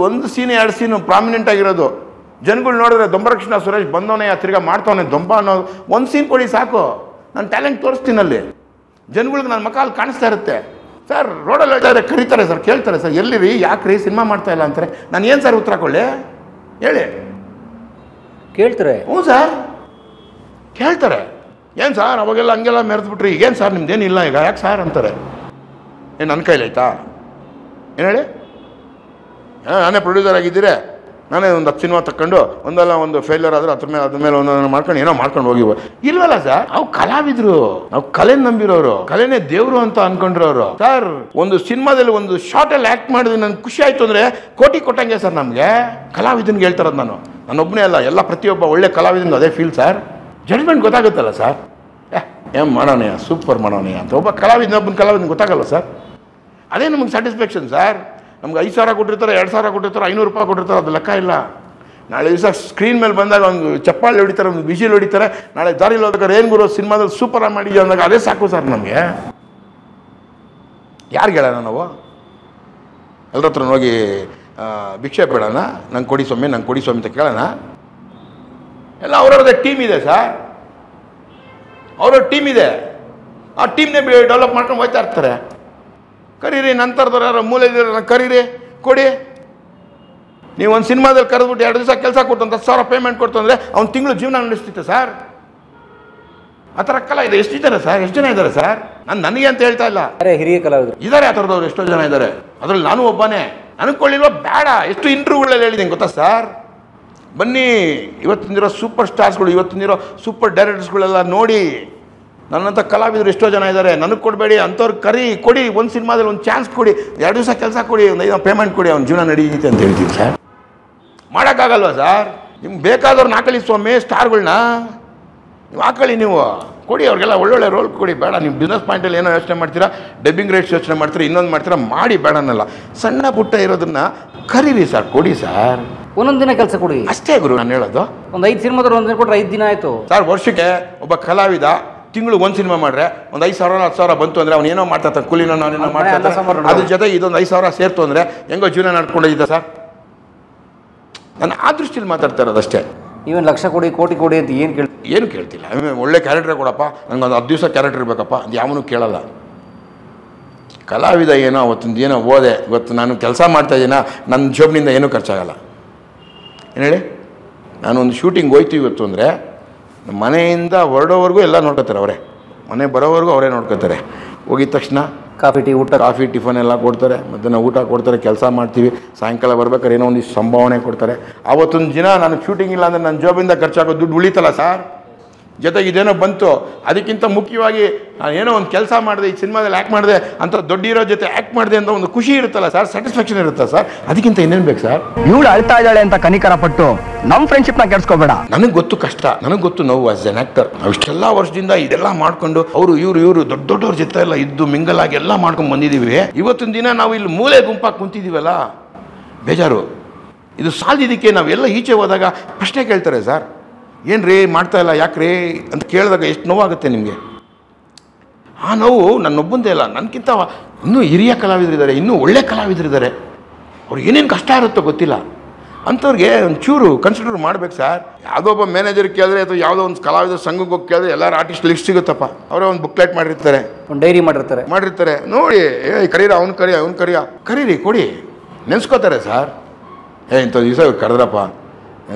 ಒಂದು ಸೀನ್ 2 ಸೀನು ಪ್ರಾಮಿನೆಂಟ್ ಆಗಿರೋದು, ಜನಗಳು ನೋಡಿದ್ರೆ ದೊಂಬರಕೃಷ್ಣ ಸುರೇಶ್ ಬಂದವನೇ ತಿರ್ಗಾ ಮಾಡ್ತವನೆ ದೊಂಬ ಅನ್ನೋ ಒಂದು ಸೀನ್ ಕೊಡಿ ಸಾಕು. ನಾನು ಟ್ಯಾಲೆಂಟ್ ತೋರಿಸ್ತೀನಲ್ಲಿ, ಜನಗಳಿಗೆ ನನ್ನ ಮಕಾಲ್ ಕಾಣಿಸ್ತಾ ಇರುತ್ತೆ. ಸರ್ ರೋಡಲ್ಲಿ ಹೇಳ್ತಾರೆ, ಕರೀತಾರೆ ಸರ್, ಕೇಳ್ತಾರೆ ಸರ್ ಎಲ್ಲಿರಿ, ಯಾಕ್ರಿ ಸಿನಿಮಾ ಮಾಡ್ತಾ ಇಲ್ಲ ಅಂತಾರೆ. ನಾನು ಏನು ಸರ್ ಉತ್ತರ ಕೊಡಲಿ ಹೇಳಿ? ಕೇಳ್ತಾರೆ. ಹ್ಞೂ ಸರ್ ಕೇಳ್ತಾರೆ. ಏನು ಸರ್ ಅವಾಗೆಲ್ಲ ಹಂಗೆಲ್ಲ ಮೆರೆದ್ಬಿಟ್ರಿ, ಈಗೇನು ಸರ್ ನಿಮ್ದೇನಿಲ್ಲ ಈಗ, ಯಾಕೆ ಸರ್ ಅಂತಾರೆ. ಏನು ನನ್ನ ಕೈಲಾಯ್ತಾ? ಏನು ಹೇಳಿ? ನಾನೇ ಪ್ರೊಡ್ಯೂಸರ್ ಆಗಿದ್ದೀರಿ, ನಾನೇ ಒಂದು 10 ಸಿನಿಮಾ ತಗೊಂಡು ಒಂದು ಫೇಲ್ಯೂರ್ ಆದರೆ ಅದ್ರ ಮೇಲೆ ಒಂದೊಂದು ಮಾಡ್ಕೊಂಡು ಏನೋ ಮಾಡ್ಕೊಂಡು ಹೋಗಿವ ಇಲ್ವಲ್ಲ ಸರ್? ನಾವು ಕಲಾವಿದ್ರು, ನಾವು ಕಲೆ ನಂಬಿರೋರು, ಕಲೆನೇ ದೇವರು ಅಂತ ಅನ್ಕೊಂಡಿರೋರು ಸರ್. ಒಂದು ಸಿನಿಮಾದಲ್ಲಿ ಒಂದು ಶಾರ್ಟಲ್ಲಿ ಆ್ಯಕ್ಟ್ ಮಾಡಿದ್ರೆ ನನ್ಗೆ ಖುಷಿ ಆಯಿತು ಅಂದರೆ ಕೋಟಿ ಕೊಟ್ಟಂಗೆ ಸರ್. ನಮಗೆ ಕಲಾವಿದನ್ಗೆ ಹೇಳ್ತಾರದು ನಾನೊಬ್ಬನೇ ಅಲ್ಲ, ಎಲ್ಲ ಪ್ರತಿಯೊಬ್ಬ ಒಳ್ಳೆ ಕಲಾವಿದನ್ಗೆ ಅದೇ ಫೀಲ್ ಸರ್. ಜಡ್ಜ್ಮೆಂಟ್ ಗೊತ್ತಾಗುತ್ತಲ್ಲ ಸರ್, ಏನು ಮಾಡೋಣ ಸೂಪರ್ ಮಾಡೋಣ ಅಂತ ಒಬ್ಬ ಕಲಾವಿದನ ಗೊತ್ತಾಗಲ್ಲ ಸರ್. ಅದೇ ನಮಗೆ ಸ್ಯಾಟಿಸ್ಫ್ಯಾಕ್ಷನ್ ಸರ್. ನಮ್ಗೆ 5,000 ಕೊಟ್ಟಿರ್ತಾರೆ, 2,000 ಕೊಟ್ಟಿರ್ತಾರೆ, 500 ರೂಪಾಯಿ ಕೊಟ್ಟಿರ್ತಾರೆ, ಅದು ಲೆಕ್ಕ ಇಲ್ಲ. ನಾಳೆ ದಿವಸ ಸ್ಕ್ರೀನ್ ಮೇಲೆ ಬಂದಾಗ ಒಂದು ಚಪ್ಪಾಳೆ ಹೊಡಿತಾರೆ, ಒಂದು ವಿಜಿಲ್ ಹೊಡಿತಾರೆ. ನಾಳೆ ದಾರಿಲಿ ಹೋಗ್ಬೇಕಾದ್ರೆ ಏನು ಗುರು ಸಿನಿಮಾದಲ್ಲಿ ಸೂಪರ್ ಆಗಿ ಮಾಡಿದ್ಯಾ ಅಂದಾಗ ಅದೇ ಸಾಕು ಸರ್ ನಮಗೆ. ಯಾರಿಗೆ ಹೇಳೋಣ ನಾವು? ಎಲ್ಲರ ಹತ್ರ ಹೋಗಿ ಭಿಕ್ಷೆ ಬೇಡೋಣ, ನಂಗೆ ಕೊಡಿ ಸ್ವಾಮಿ ಅಂತ ಕೇಳೋಣ? ಎಲ್ಲ ಅವ್ರವ್ರದ್ದೇ ಟೀಮ್ ಇದೆ ಸರ್, ಅವ್ರವ್ರ ಟೀಮ್ ಇದೆ. ಆ ಟೀಮ್ನೇ ಡೆವಲಪ್ ಮಾಡ್ಕೊಂಡು ಹೋಗ್ತಾ ಇರ್ತಾರೆ. ಕರೀರಿ, ನಂತರದವ್ರು ಯಾರೋ ಮೂಲೆ ಕರೀರಿ, ಕೊಡಿ. ನೀವು ಒಂದು ಸಿನಿಮಾದಲ್ಲಿ ಕರೆದ್ಬಿಟ್ಟು 2 ದಿವಸ ಕೆಲಸ ಕೊಟ್ಟು 10,000 ಪೇಮೆಂಟ್ ಕೊಡ್ತು ಅಂದರೆ ಅವ್ನು ತಿಂಗಳು ಜೀವನ ನಡೆಸ್ತಿತ್ತು ಸರ್. ಆ ಥರ ಕಲಾ ಇದೆ. ಎಷ್ಟಿದ್ದಾರೆ ಸರ್, ಎಷ್ಟು ಜನ ಇದ್ದಾರೆ ಸರ್? ನನಗೆ ಅಂತ ಹೇಳ್ತಾ ಇಲ್ಲ, ಹಿರಿಯ ಕಲಾವಿದರು ಇದ್ದಾರೆ ಆ ಥರದವ್ರು ಎಷ್ಟೋ ಜನ ಇದ್ದಾರೆ. ಅದರಲ್ಲಿ ನಾನು ಒಬ್ಬನೇ. ಅನ್ಕೊಳ್ಳಿಲ್ವ ಬೇಡ, ಎಷ್ಟು ಇಂಟರ್ವ್ಯೂಗಳಲ್ಲಿ ಹೇಳಿದ್ದೀನಿ ಗೊತ್ತಾ ಸರ್? ಬನ್ನಿ, ಇವತ್ತಿನಿರೋ ಸೂಪರ್ ಸ್ಟಾರ್ಸ್ಗಳು, ಇವತ್ತಿನಿರೋ ಸೂಪರ್ ಡೈರೆಕ್ಟರ್ಸ್ಗಳೆಲ್ಲ ನೋಡಿ. ನನ್ನಂಥ ಕಲಾವಿದರು ಎಷ್ಟೋ ಜನ ಇದ್ದಾರೆ. ನನಗೆ ಕೊಡಬೇಡಿ, ಅಂಥವ್ರು ಕೊಡಿ. ಒಂದು ಸಿನಿಮಾದಲ್ಲಿ ಒಂದು ಚಾನ್ಸ್ ಕೊಡಿ, 2 ದಿವಸ ಕೆಲಸ ಕೊಡಿ, ಒಂದು 5 ಪೇಮೆಂಟ್ ಕೊಡಿ, ಅವ್ನ ಜೀವನ ನಡೀತೆ ಅಂತ ಹೇಳ್ತೀನಿ ಸರ್. ಮಾಡೋಕ್ಕಾಗಲ್ವಾ ಸರ್? ನಿಮ್ಗೆ ಬೇಕಾದವ್ರನ್ನ ಹಾಕೊಳ್ಳಿ ಸ್ವಾಮಿ, ಸ್ಟಾರ್ಗಳನ್ನ ನೀವು ಹಾಕೊಳ್ಳಿ, ನೀವು ಕೊಡಿ ಅವ್ರಿಗೆಲ್ಲ ಒಳ್ಳೊಳ್ಳೆ ರೋಲ್ ಕೊಡಿ. ಬೇಡ ನೀವು ಬಿಸ್ನೆಸ್ ಪಾಯಿಂಟಲ್ಲಿ ಏನೋ ಯೋಚನೆ ಮಾಡ್ತೀರಾ, ಡಬ್ಬಿಂಗ್ ರೇಟ್ಸ್ ಯೋಚನೆ ಮಾಡ್ತೀರಾ, ಇನ್ನೊಂದು ಮಾಡ್ತೀರಾ, ಮಾಡಿ ಬೇಡನಲ್ಲ. ಸಣ್ಣ ಪುಟ್ಟ ಇರೋದನ್ನ ಕರೀರಿ ಸರ್, ಕೊಡಿ ಸರ್. ಒಂದೊಂದು ದಿನ ಕೆಲಸ ಕೊಡಿ ಅಷ್ಟೇ ಗುರು ನಾನು ಹೇಳೋದು. ಒಂದು 5 ಸಿನಿಮಾದ್ರು ಒಂದಿನ ಕೊಟ್ಟರೆ 5 ದಿನ ಆಯಿತು ಸರ್. ವರ್ಷಕ್ಕೆ ಒಬ್ಬ ಕಲಾವಿದ ತಿಂಗಳು 1 ಸಿನಿಮಾ ಮಾಡ್ರೆ ಒಂದು 5,000 10,000 ಬಂತು ಅಂದರೆ ಅವ್ನು ಏನೋ ಮಾಡ್ತಾನೆ, ಕೂಲಿನೋ ನಾನೇನೋ ಮಾಡ್ತಾನೆ. ಅದ್ರ ಜೊತೆ ಇದೊಂದು 5,000 ಸೇರ್ತು ಅಂದರೆ ಹೆಂಗೋ ಜೀವನ ನಡ್ಕೊಂಡಿದ್ದ ಸರ್. ನಾನು ಆ ದೃಷ್ಟಿಲಿ ಮಾತಾಡ್ತಾ ಇರೋದಷ್ಟೇ. ನೀವೇನು ಲಕ್ಷ ಕೊಡಿ, ಕೋಟಿ ಕೊಡಿ ಅಂತ ಏನು ಕೇಳ್ತಿಲ್ಲ. ಒಳ್ಳೆ ಕ್ಯಾರೆಕ್ಟರ್ ಕೊಡಪ್ಪ, ನಂಗೆ ಒಂದು 10 ದಿವಸ ಕ್ಯಾರೆಕ್ಟರ್ ಇರಬೇಕಪ್ಪ, ಅದು ಯಾವನು ಕೇಳಲ್ಲ. ಕಲಾವಿದ ಏನೋ ಅವತ್ತೊಂದು ಏನೋ ಓದೆ, ಇವತ್ತು ನಾನು ಕೆಲಸ ಮಾಡ್ತಾಯಿದ್ದೀನ, ನನ್ನ ಜೋಬ್ನಿಂದ ಏನೂ ಖರ್ಚಾಗಲ್ಲ. ಏನು ಹೇಳಿ, ನಾನೊಂದು ಶೂಟಿಂಗ್ ಹೋಯ್ತೀವಿ ಇವತ್ತು ಅಂದರೆ ಮನೆಯಿಂದ ಹೊರಡೋವರೆಗೂ ಎಲ್ಲ ನೋಡ್ಕೋತಾರೆ ಅವರೇ, ಮನೆ ಬರೋವರೆಗೂ ಅವರೇ ನೋಡ್ಕೋತಾರೆ. ಹೋಗಿದ ತಕ್ಷಣ ಕಾಫಿ ಟಿಫನ್ ಎಲ್ಲ ಕೊಡ್ತಾರೆ, ಮಧ್ಯಾಹ್ನ ಊಟ ಕೊಡ್ತಾರೆ, ಕೆಲಸ ಮಾಡ್ತೀವಿ. ಸಾಯಂಕಾಲ ಬರ್ಬೇಕಾದ್ರೆ ಏನೋ ಒಂದಿಷ್ಟು ಸಂಭಾವನೆ ಕೊಡ್ತಾರೆ. ಆವತ್ತೊಂದು ದಿನ ನಾನು ಶೂಟಿಂಗ್ ಇಲ್ಲ ಅಂದರೆ ನನ್ನ ಜಾಬಿಂದ ಖರ್ಚಾಗೋ ದುಡ್ಡು ಉಳಿತಲ್ಲ ಸರ್. ಜೊತೆಗೆ ಇದೇನೋ ಬಂತು, ಅದಕ್ಕಿಂತ ಮುಖ್ಯವಾಗಿ ನಾನು ಏನೋ ಒಂದು ಕೆಲಸ ಮಾಡಿದೆ, ಈ ಸಿನಿಮಾದಲ್ಲಿ ಆ್ಯಕ್ಟ್ ಮಾಡಿದೆ ಅಂತ ದೊಡ್ಡ ಹೀರೋ ಜೊತೆ ಆ್ಯಕ್ಟ್ ಮಾಡಿದೆ ಅಂತ ಒಂದು ಖುಷಿ ಇರುತ್ತಲ್ಲ ಸರ್, ಸ್ಯಾಟಿಸ್ಫ್ಯಾಕ್ಷನ್ ಇರುತ್ತೆ ಸರ್. ಅದಕ್ಕಿಂತ ಇನ್ನೇನು ಬೇಕು ಸರ್? ಇವಳು ಅಳ್ತಾ ಇದ್ದಾಳೆ ಅಂತ ಕನಿಕರ ಪಟ್ಟು ನಮ್ಮ ಫ್ರೆಂಡ್ಶಿಪ್ನ ಕೆಡ್ಸ್ಕೋಬೇಡ. ನನಗೆ ಗೊತ್ತು ಕಷ್ಟ, ನನಗೆ ಗೊತ್ತು ನೋವು. ಆಸ್ ಎನ್ ಆ್ಯಕ್ಟರ್ ನಾವು ಇಷ್ಟೆಲ್ಲ ವರ್ಷದಿಂದ ಇದೆಲ್ಲ ಮಾಡ್ಕೊಂಡು ಇವರು ದೊಡ್ಡವ್ರ ಜೊತೆ ಎಲ್ಲ ಇದ್ದು ಮಿಂಗಲಾಗಿ ಎಲ್ಲ ಮಾಡ್ಕೊಂಡು ಬಂದಿದ್ದೀವಿ. ಇವತ್ತಿನ ದಿನ ನಾವು ಇಲ್ಲಿ ಮೂಲೆ ಗುಂಪಾಗಿ ಕುಂತಿದ್ದೀವಲ್ಲ, ಬೇಜಾರು. ಇದು ಸಾಲದಿದ್ದಕ್ಕೆ ನಾವೆಲ್ಲ ಈಚೆ ಹೋದಾಗ ಪ್ರಶ್ನೆ ಕೇಳ್ತಾರೆ ಸರ್, ಏನು ರೀ ಮಾಡ್ತಾ ಇಲ್ಲ, ಯಾಕೆ ರೀ ಅಂತ ಕೇಳಿದಾಗ ಎಷ್ಟು ನೋವಾಗುತ್ತೆ ನಿಮಗೆ. ಆ ನೋವು ನನ್ನೊಬ್ಬಂದೇ ಇಲ್ಲ, ನನಗಿಂತ ಇನ್ನೂ ಹಿರಿಯ ಕಲಾವಿದರಿದ್ದಾರೆ, ಇನ್ನೂ ಒಳ್ಳೆ ಕಲಾವಿದರಿದ್ದಾರೆ. ಅವ್ರಿಗೆ ಏನೇನು ಕಷ್ಟ ಇರುತ್ತೋ ಗೊತ್ತಿಲ್ಲ. ಅಂಥವ್ರಿಗೆ ಒಂಚೂರು ಕನ್ಸಿಡರ್ ಮಾಡ್ಬೇಕು ಸರ್. ಯಾವುದೋ ಒಬ್ಬ ಮ್ಯಾನೇಜರ್ ಕೇಳಿದ್ರೆ ಅಥವಾ ಯಾವುದೋ ಒಂದು ಕಲಾವಿದರ ಸಂಘಕ್ಕೆ ಹೋಗಿ ಕೇಳಿದ್ರೆ ಎಲ್ಲರೂ ಆರ್ಟಿಸ್ಟ್ ಲಿಸ್ಟ್ ಸಿಗುತ್ತಪ್ಪ. ಅವರೇ ಒಂದು ಬುಕ್ಲೆಟ್ ಮಾಡಿರ್ತಾರೆ, ಒಂದು ಡೈರಿ ಮಾಡಿರ್ತಾರೆ. ನೋಡಿ, ಕರೀರ ಅವ್ನು ಕರೀರಿ, ಕೊಡಿ, ನೆನೆಸ್ಕೋತಾರೆ ಸರ್. ಇಂಥ ದಿವಸ ಇವ್ರು ಕರೆದ್ರಪ್ಪ,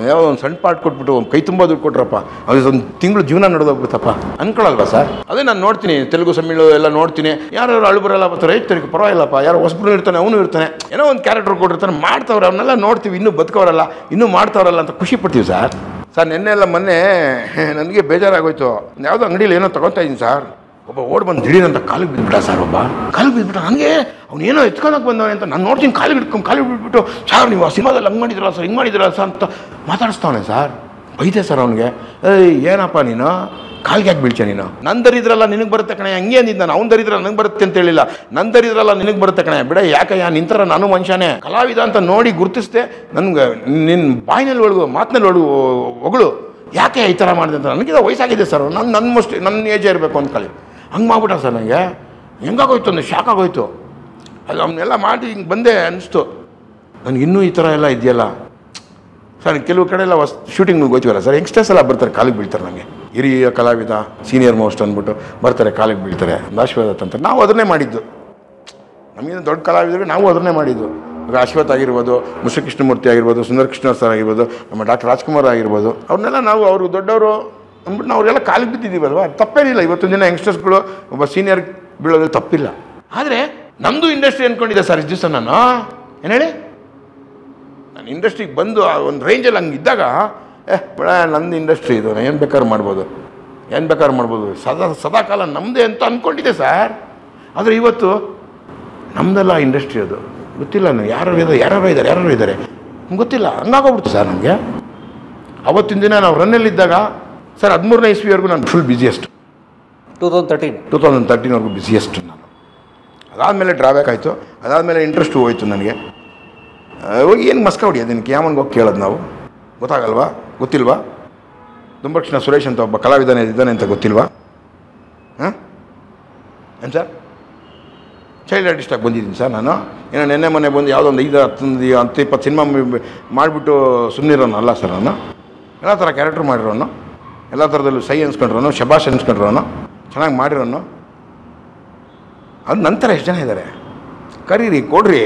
ಯಾವುದೋ ಒಂದು ಸಣ್ಣ ಪಾರ್ಟ್ ಕೊಟ್ಬಿಟ್ಟು ಒಂದು ಕೈ ತುಂಬ ದುಡ್ಡು ಕೊಟ್ರಪ್ಪ, ಅದು ಒಂದು ತಿಂಗಳು ಜೀವನ ನಡೆದೋಗ್ಬಿಡ್ತಪ್ಪ ಅನ್ಕೊಳಲ್ವಾ ಸರ್? ಅದೇ ನಾನು ನೋಡ್ತೀನಿ, ತೆಲುಗು ತಮಿಳು ಎಲ್ಲ ನೋಡ್ತೀನಿ. ಯಾರು ಅಳು ಬರಲ್ಲ ಬರ್ತಾರೆ, ರೈತರಿಗೆ ಪರವಾಗಿಲ್ಲಪ್ಪ, ಯಾರೋ ಹೊಸಬ್ರು ಇರ್ತಾನೆ, ಅವನು ಇರ್ತಾನೆ, ಏನೋ ಒಂದು ಕ್ಯಾರೆಕ್ಟರ್ ಕೊಟ್ಟಿರ್ತಾನೆ, ಮಾಡ್ತಾವ್ರೆ, ಅವನ್ನೆಲ್ಲ ನೋಡ್ತೀವಿ. ಇನ್ನೂ ಬದುಕವರಲ್ಲ, ಇನ್ನೂ ಮಾಡ್ತಾವ್ರಲ್ಲ ಅಂತ ಖುಷಿ ಪಡ್ತೀವಿ ಸರ್. ಮೊನ್ನೆ ನನಗೆ ಬೇಜಾರಾಗೋಯ್ತು. ಯಾವುದೋ ಅಂಗಡಿಯಲ್ಲಿ ಏನೋ ತೊಗೊತಾ ಇದ್ದೀನಿ ಸರ್, ಒಬ್ಬ ಓಡ್ ಬಂದು ದಿಢೀರಂತ ಕಾಲಿಗೆ ಬಿದ್ದುಬಿಟ್ಟ ಸರ್. ಕಾಲಿಗೆ ಬಿದ್ದುಬಿಟ್ಟ. ನನಗೆ ಅವ್ನು ಏನೋ ಎತ್ಕೊಳಕ್ಕೆ ಬಂದವನೆ ಅಂತ ನಾನು ನೋಡ್ತೀನಿ, ಕಾಲಿಗೆ ಬಿಟ್ಬಿಟ್ಟು ಸರ್ ನೀವು ಆ ಸಿನಿಮಾದಲ್ಲಿ ಹಂಗೆ ಮಾಡಿದ್ರಲ್ಲ ಸರ್, ಹಿಂಗೆ ಮಾಡಿದ್ರಲ್ಲ ಸರ್ ಅಂತ ಮಾತಾಡಿಸ್ತಾವನೆ ಸರ್. ಬೈದೆ ಸರ್ ಅವನಿಗೆ, ಏನಪ್ಪ ನೀನು ಕಾಲಿಗೆ ಯಾಕೆ ಬೀಳ್ಚೆ ನೀನು? ನನ್ನ ದರಿದ್ರಲ್ಲ ನಿನಗೆ ಬರುತ್ತೆ ಕಣೆ, ಹಂಗೆ ಅಂದಿದ್ದು ನಾನು. ಅವ್ನು ದರಿದ್ರ ನನಗೆ ಬರುತ್ತೆ ಅಂತ ಹೇಳಿಲ್ಲ, ನನ್ನ ದರಿದ್ರಲ್ಲ ನಿನಗೆ ಬರುತ್ತೆ ಕಣೆ, ಬಿಡ ಯಾಕಯ್ಯ ನಿಂತರ ನಾನು ಮನುಷ್ಯನೇ ಕಲಾವಿದ ಅಂತ ನೋಡಿ ಗುರುತಿಸ್ದೆ. ನನಗೆ ನಿನ್ನ ಬಾಯಿನಲ್ಲಿ ಮಾತಿನಲ್ಲಿ ಹೊಗಳು, ಯಾಕೆ ಈ ಥರ ಮಾಡಿದೆ ಅಂತ. ನನಗಿದ ವಯಸ್ಸಾಗಿದೆ ಸರ್, ನನ್ನ ಏಜೇ ಇರಬೇಕು ಅಂದ್ಕೊಳ್ಳಿ. ಹಂಗೆ ಮಾಡ್ಬಿಟ್ಟ ಸರ್. ನನಗೆ ಹೆಂಗಾಗೋಯ್ತು ಅಂದರೆ ಶಾಕ್ ಆಗೋಯ್ತು. ಅದು ಅವನ್ನೆಲ್ಲ ಮಾಡಿ ಹಿಂಗೆ ಬಂದೆ ಅನ್ನಿಸ್ತು. ನನಗಿನ್ನೂ ಈ ಥರ ಎಲ್ಲ ಇದೆಯಲ್ಲ ಸರ್. ಕೆಲವು ಕಡೆ ಎಲ್ಲ ಶೂಟಿಂಗ್ ಹೋಗ್ತೀವಲ್ಲ ಸರ್, ಯಂಗ್ಸ್ಟರ್ಸ್ ಎಲ್ಲ ಬರ್ತಾರೆ, ಕಾಲಿಗೆ ಬೀಳ್ತಾರೆ. ನನಗೆ ಹಿರಿಯ ಕಲಾವಿದ ಸೀನಿಯರ್ ಮೋಸ್ಟ್ ಅಂದ್ಬಿಟ್ಟು ಬರ್ತಾರೆ, ಕಾಲಿಗೆ ಬೀಳ್ತಾರೆ, ಒಂದು ಆಶೀರ್ವಾದ ಅಂತ. ನಾವು ಅದನ್ನೇ ಮಾಡಿದ್ದು, ನಮಗಿಂತ ದೊಡ್ಡ ಕಲಾವಿದರಿಗೆ ನಾವು ಅದನ್ನೇ ಮಾಡಿದ್ದು. ಈಗ ಅಶ್ವಥ್ ಆಗಿರ್ಬೋದು, ಮುಸಕೃಷ್ಣಮೂರ್ತಿ ಆಗಿರ್ಬೋದು, ಸುಂದರ್ ಕೃಷ್ಣ ಸರ್ ಆಗಿರ್ಬೋದು, ನಮ್ಮ ಡಾಕ್ಟರ್ ರಾಜ್ಕುಮಾರ್ ಆಗಿರ್ಬೋದು, ಅವ್ರನ್ನೆಲ್ಲ ನಾವು ಅವರು ದೊಡ್ಡವರು ಅಂದ್ಬಿಟ್ಟು ನಾವು ಅವರೆಲ್ಲ ಕಾಲಿಗೆ ಬಿದ್ದಿದ್ದೀವಲ್ವ, ತಪ್ಪೇನಿಲ್ಲ. ಇವತ್ತಿನ ದಿನ ಯಂಗ್ಸ್ಟರ್ಸ್ಗಳು ಒಬ್ಬ ಸೀನಿಯರ್ ಬೀಳೋದ್ರಲ್ಲಿ ತಪ್ಪಿಲ್ಲ. ಆದರೆ ನಮ್ಮದು ಇಂಡಸ್ಟ್ರಿ ಅಂದ್ಕೊಂಡಿದ್ದೆ ಸರ್. ಇಷ್ಟು ದಿವಸ ನಾನು ಏನು ಹೇಳಿ, ನಾನು ಇಂಡಸ್ಟ್ರಿಗೆ ಬಂದು ಆ ಒಂದು ರೇಂಜಲ್ಲಿ ಹಂಗೆ ಇದ್ದಾಗ, ಬೇಡ ನಂದು ಇಂಡಸ್ಟ್ರಿ ಇದು, ಏನು ಬೇಕಾದ್ರೂ ಮಾಡ್ಬೋದು, ಸದಾಕಾಲ ನಮ್ಮದೇ ಅಂತ ಅಂದ್ಕೊಂಡಿದ್ದೆ ಸರ್. ಆದರೆ ಇವತ್ತು ನಮ್ಮದೆಲ್ಲ ಇಂಡಸ್ಟ್ರಿ ಅದು ಗೊತ್ತಿಲ್ಲ. ಯಾರು ಇದ್ದಾರೆ ಗೊತ್ತಿಲ್ಲ, ಹಂಗಾಗೋಗ್ಬಿಡ್ತು ಸರ್ ನಮಗೆ. ಅವತ್ತಿನ ದಿನ ನಾವು ರನ್ನಲ್ಲಿದ್ದಾಗ ಸರ್ 13ನೇ ಇಸ್ವಿವರೆಗೂ ನಾನು ಫುಲ್ ಬ್ಯುಸಿಯೆಸ್ಟ್. 2013 2013ವರೆಗೂ ಬ್ಯುಸಿಯೆಸ್ಟ್ ನಾನು. ಅದಾದಮೇಲೆ ಡ್ರಾಬ್ಯಾಕ್ ಆಯಿತು, ಅದಾದಮೇಲೆ ಇಂಟ್ರೆಸ್ಟು ಹೋಯಿತು ನನಗೆ. ಹೋಗಿ ಏನು ಮಸ್ಕ ಹೊಡಿಯೋದು ನಿನಗೆ ಯಾವನ್ಗೆ ಹೋಗಿ ಕೇಳೋದು ನಾವು? ಗೊತ್ತಾಗಲ್ವಾ? ಗೊತ್ತಿಲ್ವಾ? ದುಂಬಕ್ಷಣ ಸುರೇಶ್ ಅಂತ ಒಬ್ಬ ಕಲಾವಿದನೇ ಇದ್ದಾನೆ ಅಂತ ಗೊತ್ತಿಲ್ವಾ? ಹಾಂ ಏನು ಸರ್, ಚೈಲ್ಡ್ ಆರ್ಟಿಸ್ಟಾಗಿ ಬಂದಿದ್ದೀನಿ ಸರ್ ನಾನು. ಏನೋ ನೆನ್ನೆ ಮೊನ್ನೆ ಬಂದು ಯಾವುದೋ ಒಂದು 5-10 ಸಿನಿಮಾ ಮಾಡಿಬಿಟ್ಟು ಸುಮ್ಮನಿರೋನು ಅಲ್ಲ ಸರ್ ನಾನು. ಎಲ್ಲ ಥರ ಕ್ಯಾರೆಕ್ಟ್ರ್ ಮಾಡಿರೋನು, ಎಲ್ಲ ಥರದಲ್ಲೂ ಸೈ ಅನ್ಸ್ಕೊಂಡ್ರೋನು, ಶಬಾಷ್ ಅನ್ಸ್ಕೊಂಡ್ರೋನು, ಚೆನ್ನಾಗಿ ಮಾಡಿರೋನು. ಅದು ನಂತರ ಎಷ್ಟು ಜನ ಇದ್ದಾರೆ, ಕರೀರಿ, ಕೊಡ್ರಿ.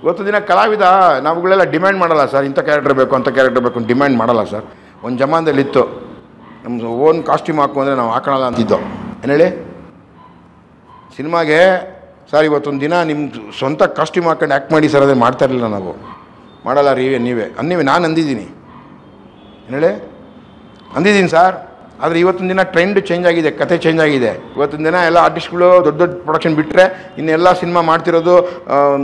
ಇವತ್ತು ದಿನ ಕಲಾವಿದ ನಾವುಗಳೆಲ್ಲ ಡಿಮ್ಯಾಂಡ್ ಮಾಡಲ್ಲ ಸರ್, ಇಂಥ ಕ್ಯಾರೆಕ್ಟರ್ ಬೇಕು ಅಂಥ ಕ್ಯಾರೆಕ್ಟರ್ ಬೇಕು ಅಂತ ಡಿಮ್ಯಾಂಡ್ ಮಾಡಲ್ಲ ಸರ್. ಒಂದು ಜಮಾನದಲ್ಲಿತ್ತು, ನಮ್ಮ ಓನ್ ಕಾಸ್ಟ್ಯೂಮ್ ಹಾಕು ಅಂದರೆ ನಾವು ಹಾಕೋಣಲ್ಲ ಅಂತಿದ್ದೋ. ಏನು ಹೇಳಿ, ಸಿನಿಮಾಗೆ ಸರ್ ಇವತ್ತೊಂದು ದಿನ ನಿಮ್ಮ ಸ್ವಂತ ಕಾಸ್ಟ್ಯೂಮ್ ಹಾಕೊಂಡು ಆ್ಯಕ್ಟ್ ಮಾಡಿ ಸರ್, ಅದೇ ಮಾಡ್ತಾ ಇರಲಿಲ್ಲ ನಾವು. ಮಾಡಲ್ಲ ನೀವೇ ನಾನು ಅಂದಿದ್ದೀನಿ. ಏನು ಹೇಳಿ, ಅಂದಿದ್ದೀನಿ ಸರ್. ಆದರೆ ಇವತ್ತಿನ ದಿನ ಟ್ರೆಂಡ್ ಚೇಂಜ್ ಆಗಿದೆ, ಕತೆ ಚೇಂಜ್ ಆಗಿದೆ. ಇವತ್ತಿನ ದಿನ ಎಲ್ಲ ಆರ್ಟಿಸ್ಟ್ಗಳು ದೊಡ್ಡ ದೊಡ್ಡ ಪ್ರೊಡಕ್ಷನ್ ಬಿಟ್ಟರೆ ಇನ್ನೆಲ್ಲ ಸಿನಿಮಾ ಮಾಡ್ತಿರೋದು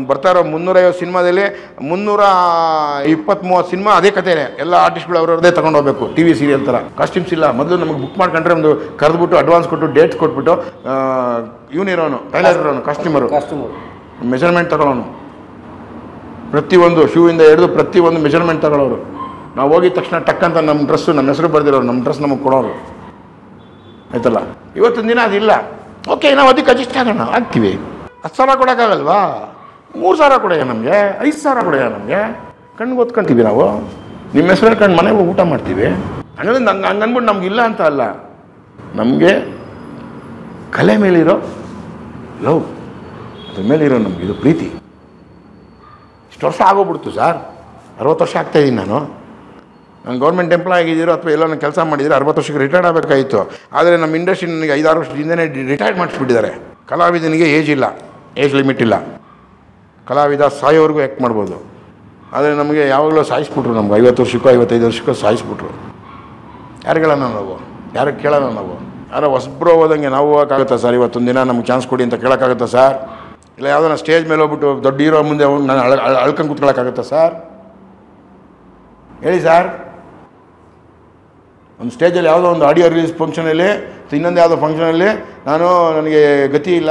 ಬರ್ತಾ ಇರೋ 350 ಸಿನಿಮಾದಲ್ಲಿ 320-30 ಸಿನಿಮಾ ಅದೇ ಕತೆನೇ. ಎಲ್ಲ ಆರ್ಟಿಸ್ಟ್ಗಳು ಅವ್ರವ್ರದೇ ತೊಗೊಂಡು ಹೋಗ್ಬೇಕು, ಟಿ ವಿ ಸೀರಿಯಲ್ ಥರ. ಕಾಸ್ಟ್ಯೂಮ್ಸ್ ಇಲ್ಲ. ಮೊದಲು ನಮಗೆ ಬುಕ್ ಮಾಡ್ಕೊಂಡ್ರೆ ಒಂದು ಕರೆದ್ಬಿಟ್ಟು ಅಡ್ವಾನ್ಸ್ ಕೊಟ್ಟು ಡೇಟ್ಸ್ ಕೊಟ್ಬಿಟ್ಟು ಇವನಿರೋನು ಟೈಲರ್ ಇರೋನು ಕಾಸ್ಟ್ಯೂಮರು ಮೆಜರ್ಮೆಂಟ್ ತಗೊಳ್ಳೋನು, ಪ್ರತಿಯೊಂದು ಶೂವಿಂದ ಹಿಡಿದು ಪ್ರತಿಯೊಂದು ಮೆಜರ್ಮೆಂಟ್ ತಗೊಳ್ಳೋರು. ನಾವು ಹೋಗಿದ ತಕ್ಷಣ ಟಕ್ಕಂತ ನಮ್ಮ ಡ್ರೆಸ್ಸು ನಮ್ಮ ಹೆಸರು ಬರೆದಿರೋರು, ನಮ್ಮ ಡ್ರೆಸ್ ನಮಗೆ ಕೊಡೋರು ಆಯ್ತಲ್ಲ. ಇವತ್ತಿನ ದಿನ ಅದಿಲ್ಲ. ಓಕೆ, ನಾವು ಅದಕ್ಕೆ ಅಡ್ಜಸ್ಟ್ ಆಗೋಣ, ಆಗ್ತೀವಿ. 10 ಸಾವಿರ ಕೊಡೋಕ್ಕಾಗಲ್ವಾ? 3 ಸಾವಿರ ಕೊಡೆಯ ನಮಗೆ, 5 ಸಾವಿರ ಕೊಡೆಯ ನಮಗೆ. ಕಣ್ಣಿಗೆ ಓದ್ಕೊಂತೀವಿ ನಾವು, ನಿಮ್ಮ ಹೆಸರು ಹೇಳ್ಕೊಂಡು ಮನೆಗೆ ಊಟ ಮಾಡ್ತೀವಿ. ಹಂಗಂದ್ರೆ ಹಂಗನ್ಬಿಟ್ಟು ನಮಗಿಲ್ಲ ಅಂತ ಅಲ್ಲ, ನಮಗೆ ಕಲೆ ಮೇಲಿರೋ ಲವ್, ಅದ್ರ ಮೇಲಿರೋ ನಮ್ಗೆ ಇದು ಪ್ರೀತಿ. ಇಷ್ಟು ವರ್ಷ ಆಗೋಗ್ಬಿಡ್ತು ಸರ್, 60 ವರ್ಷ ಆಗ್ತಾಯಿದ್ದೀನಿ ನಾನು ಗೌರ್ಮೆಂಟ್ ಎಂಪ್ಲಾಯ್ ಆಗಿದ್ದೀರೋ ಅಥವಾ ಎಲ್ಲ ಕೆಲಸ ಮಾಡಿದರೆ 60 ವರ್ಷಕ್ಕೆ ರಿಟೈರ್ಡ್ ಆಗಬೇಕಾಯಿತು. ಆದರೆ ನಮ್ಮ ಇಂಡಸ್ಟ್ರಿ ನನಗೆ 5-6 ವರ್ಷದಿಂದನೇ ರಿಟೈರ್ಡ್ ಮಾಡಿಸ್ಬಿಟ್ಟಿದ್ದಾರೆ. ಕಲಾವಿದನಿಗೆ ಏಜ್ ಇಲ್ಲ, ಏಜ್ ಲಿಮಿಟ್ ಇಲ್ಲ. ಕಲಾವಿದ ಸಾಯೋವರೆಗೂ ಆ್ಯಕ್ಟ್ ಮಾಡ್ಬೋದು. ಆದರೆ ನಮಗೆ ಯಾವಾಗಲೂ ಸಾಯಿಸ್ಬಿಟ್ರು, ನಮ್ಗೆ 50 ವರ್ಷಕ್ಕೋ 55 ವರ್ಷಕ್ಕೋ ಸಾಯಿಸ್ಬಿಟ್ರು. ಯಾರು ಕೇಳೋಣ ನಾವು, ಯಾರು ಕೇಳೋಣ ನಾವು? ಯಾರೋ ಹೊಸಬ್ರು ಹೋದಂಗೆ ನಾವು ಹೋಗೋಕ್ಕಾಗುತ್ತಾ ಸರ್? ಇವತ್ತೊಂದು ದಿನ ನಮ್ಗೆ ಚಾನ್ಸ್ ಕೊಡಿ ಅಂತ ಕೇಳೋಕ್ಕಾಗುತ್ತಾ ಸರ್? ಇಲ್ಲ ಯಾವುದೋ ಸ್ಟೇಜ್ ಮೇಲೆ ಹೋಗ್ಬಿಟ್ಟು ದೊಡ್ಡ ಹೀರೋ ಮುಂದೆ ನಾನು ಅಳ್ಕೊಂಡು ಕೂತ್ಕೊಳ್ಳೋಕ್ಕಾಗುತ್ತಾ ಸರ್? ಹೇಳಿ ಸರ್. ಒಂದು ಸ್ಟೇಜಲ್ಲಿ ಯಾವುದೋ ಒಂದು ಆಡಿಯೋ ರಿಲೀಸ್ ಫಂಕ್ಷನಲ್ಲಿ, ಇನ್ನೊಂದು ಯಾವುದೋ ಫಂಕ್ಷನಲ್ಲಿ ನನಗೆ ಗತಿ ಇಲ್ಲ,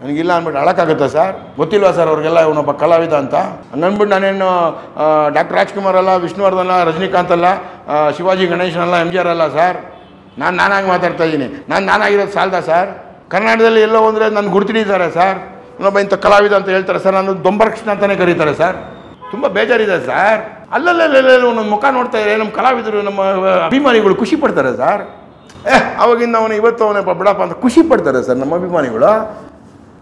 ನನಗಿಲ್ಲ ಅಂದ್ಬಿಟ್ಟು ಅಳಕ್ಕಾಗುತ್ತಾ ಸರ್? ಗೊತ್ತಿಲ್ವಾ ಸರ್ ಅವ್ರಿಗೆಲ್ಲ ಇವನೊಬ್ಬ ಕಲಾವಿದ ಅಂತ? ಹಂಗನ್ಬಿಟ್ಟು ನಾನೇನು ಡಾಕ್ಟರ್ ರಾಜ್ಕುಮಾರ್ ಅಲ್ಲ, ವಿಷ್ಣುವರ್ಧನ್ ಅಲ್ಲ, ರಜನಿಕಾಂತ್ ಅಲ್ಲ, ಶಿವಾಜಿ ಗಣೇಶನ್ ಅಲ್ಲ, MGR ಅಲ್ಲ ಸರ್. ನಾನಾಗಿ ಮಾತಾಡ್ತಾ ಇದ್ದೀನಿ. ನಾನಾಗಿರೋದು ಸಾಲದ ಸರ್? ಕರ್ನಾಟಕದಲ್ಲಿ ಎಲ್ಲೋ ಅಂದರೆ ನನ್ನ ಗುರ್ತಿಡಿದ್ದಾರೆ ಸರ್. ಇನ್ನೊಬ್ಬ ಇಂಥ ಕಲಾವಿದ ಅಂತ ಹೇಳ್ತಾರೆ ಸರ್, ನಾನು ದೊಂಬರಕೃಷ್ಣ ಅಂತಲೇ ಕರೀತಾರೆ ಸರ್. ತುಂಬ ಬೇಜಾರಿದೆ ಸರ್. ಅಲ್ಲಲ್ಲ ನಮ್ಮ ಮುಖ ನೋಡ್ತಾ ಇದ್ದಾರೆ ನಮ್ಮ ಕಲಾವಿದರು, ನಮ್ಮ ಅಭಿಮಾನಿಗಳು ಖುಷಿ ಪಡ್ತಾರೆ ಸರ್. ಅವಾಗಿಂದ ಇವತ್ತು ಬಿಡಪ್ಪ ಅಂತ ಖುಷಿ ಪಡ್ತಾರೆ ಸರ್ ನಮ್ಮ ಅಭಿಮಾನಿಗಳು.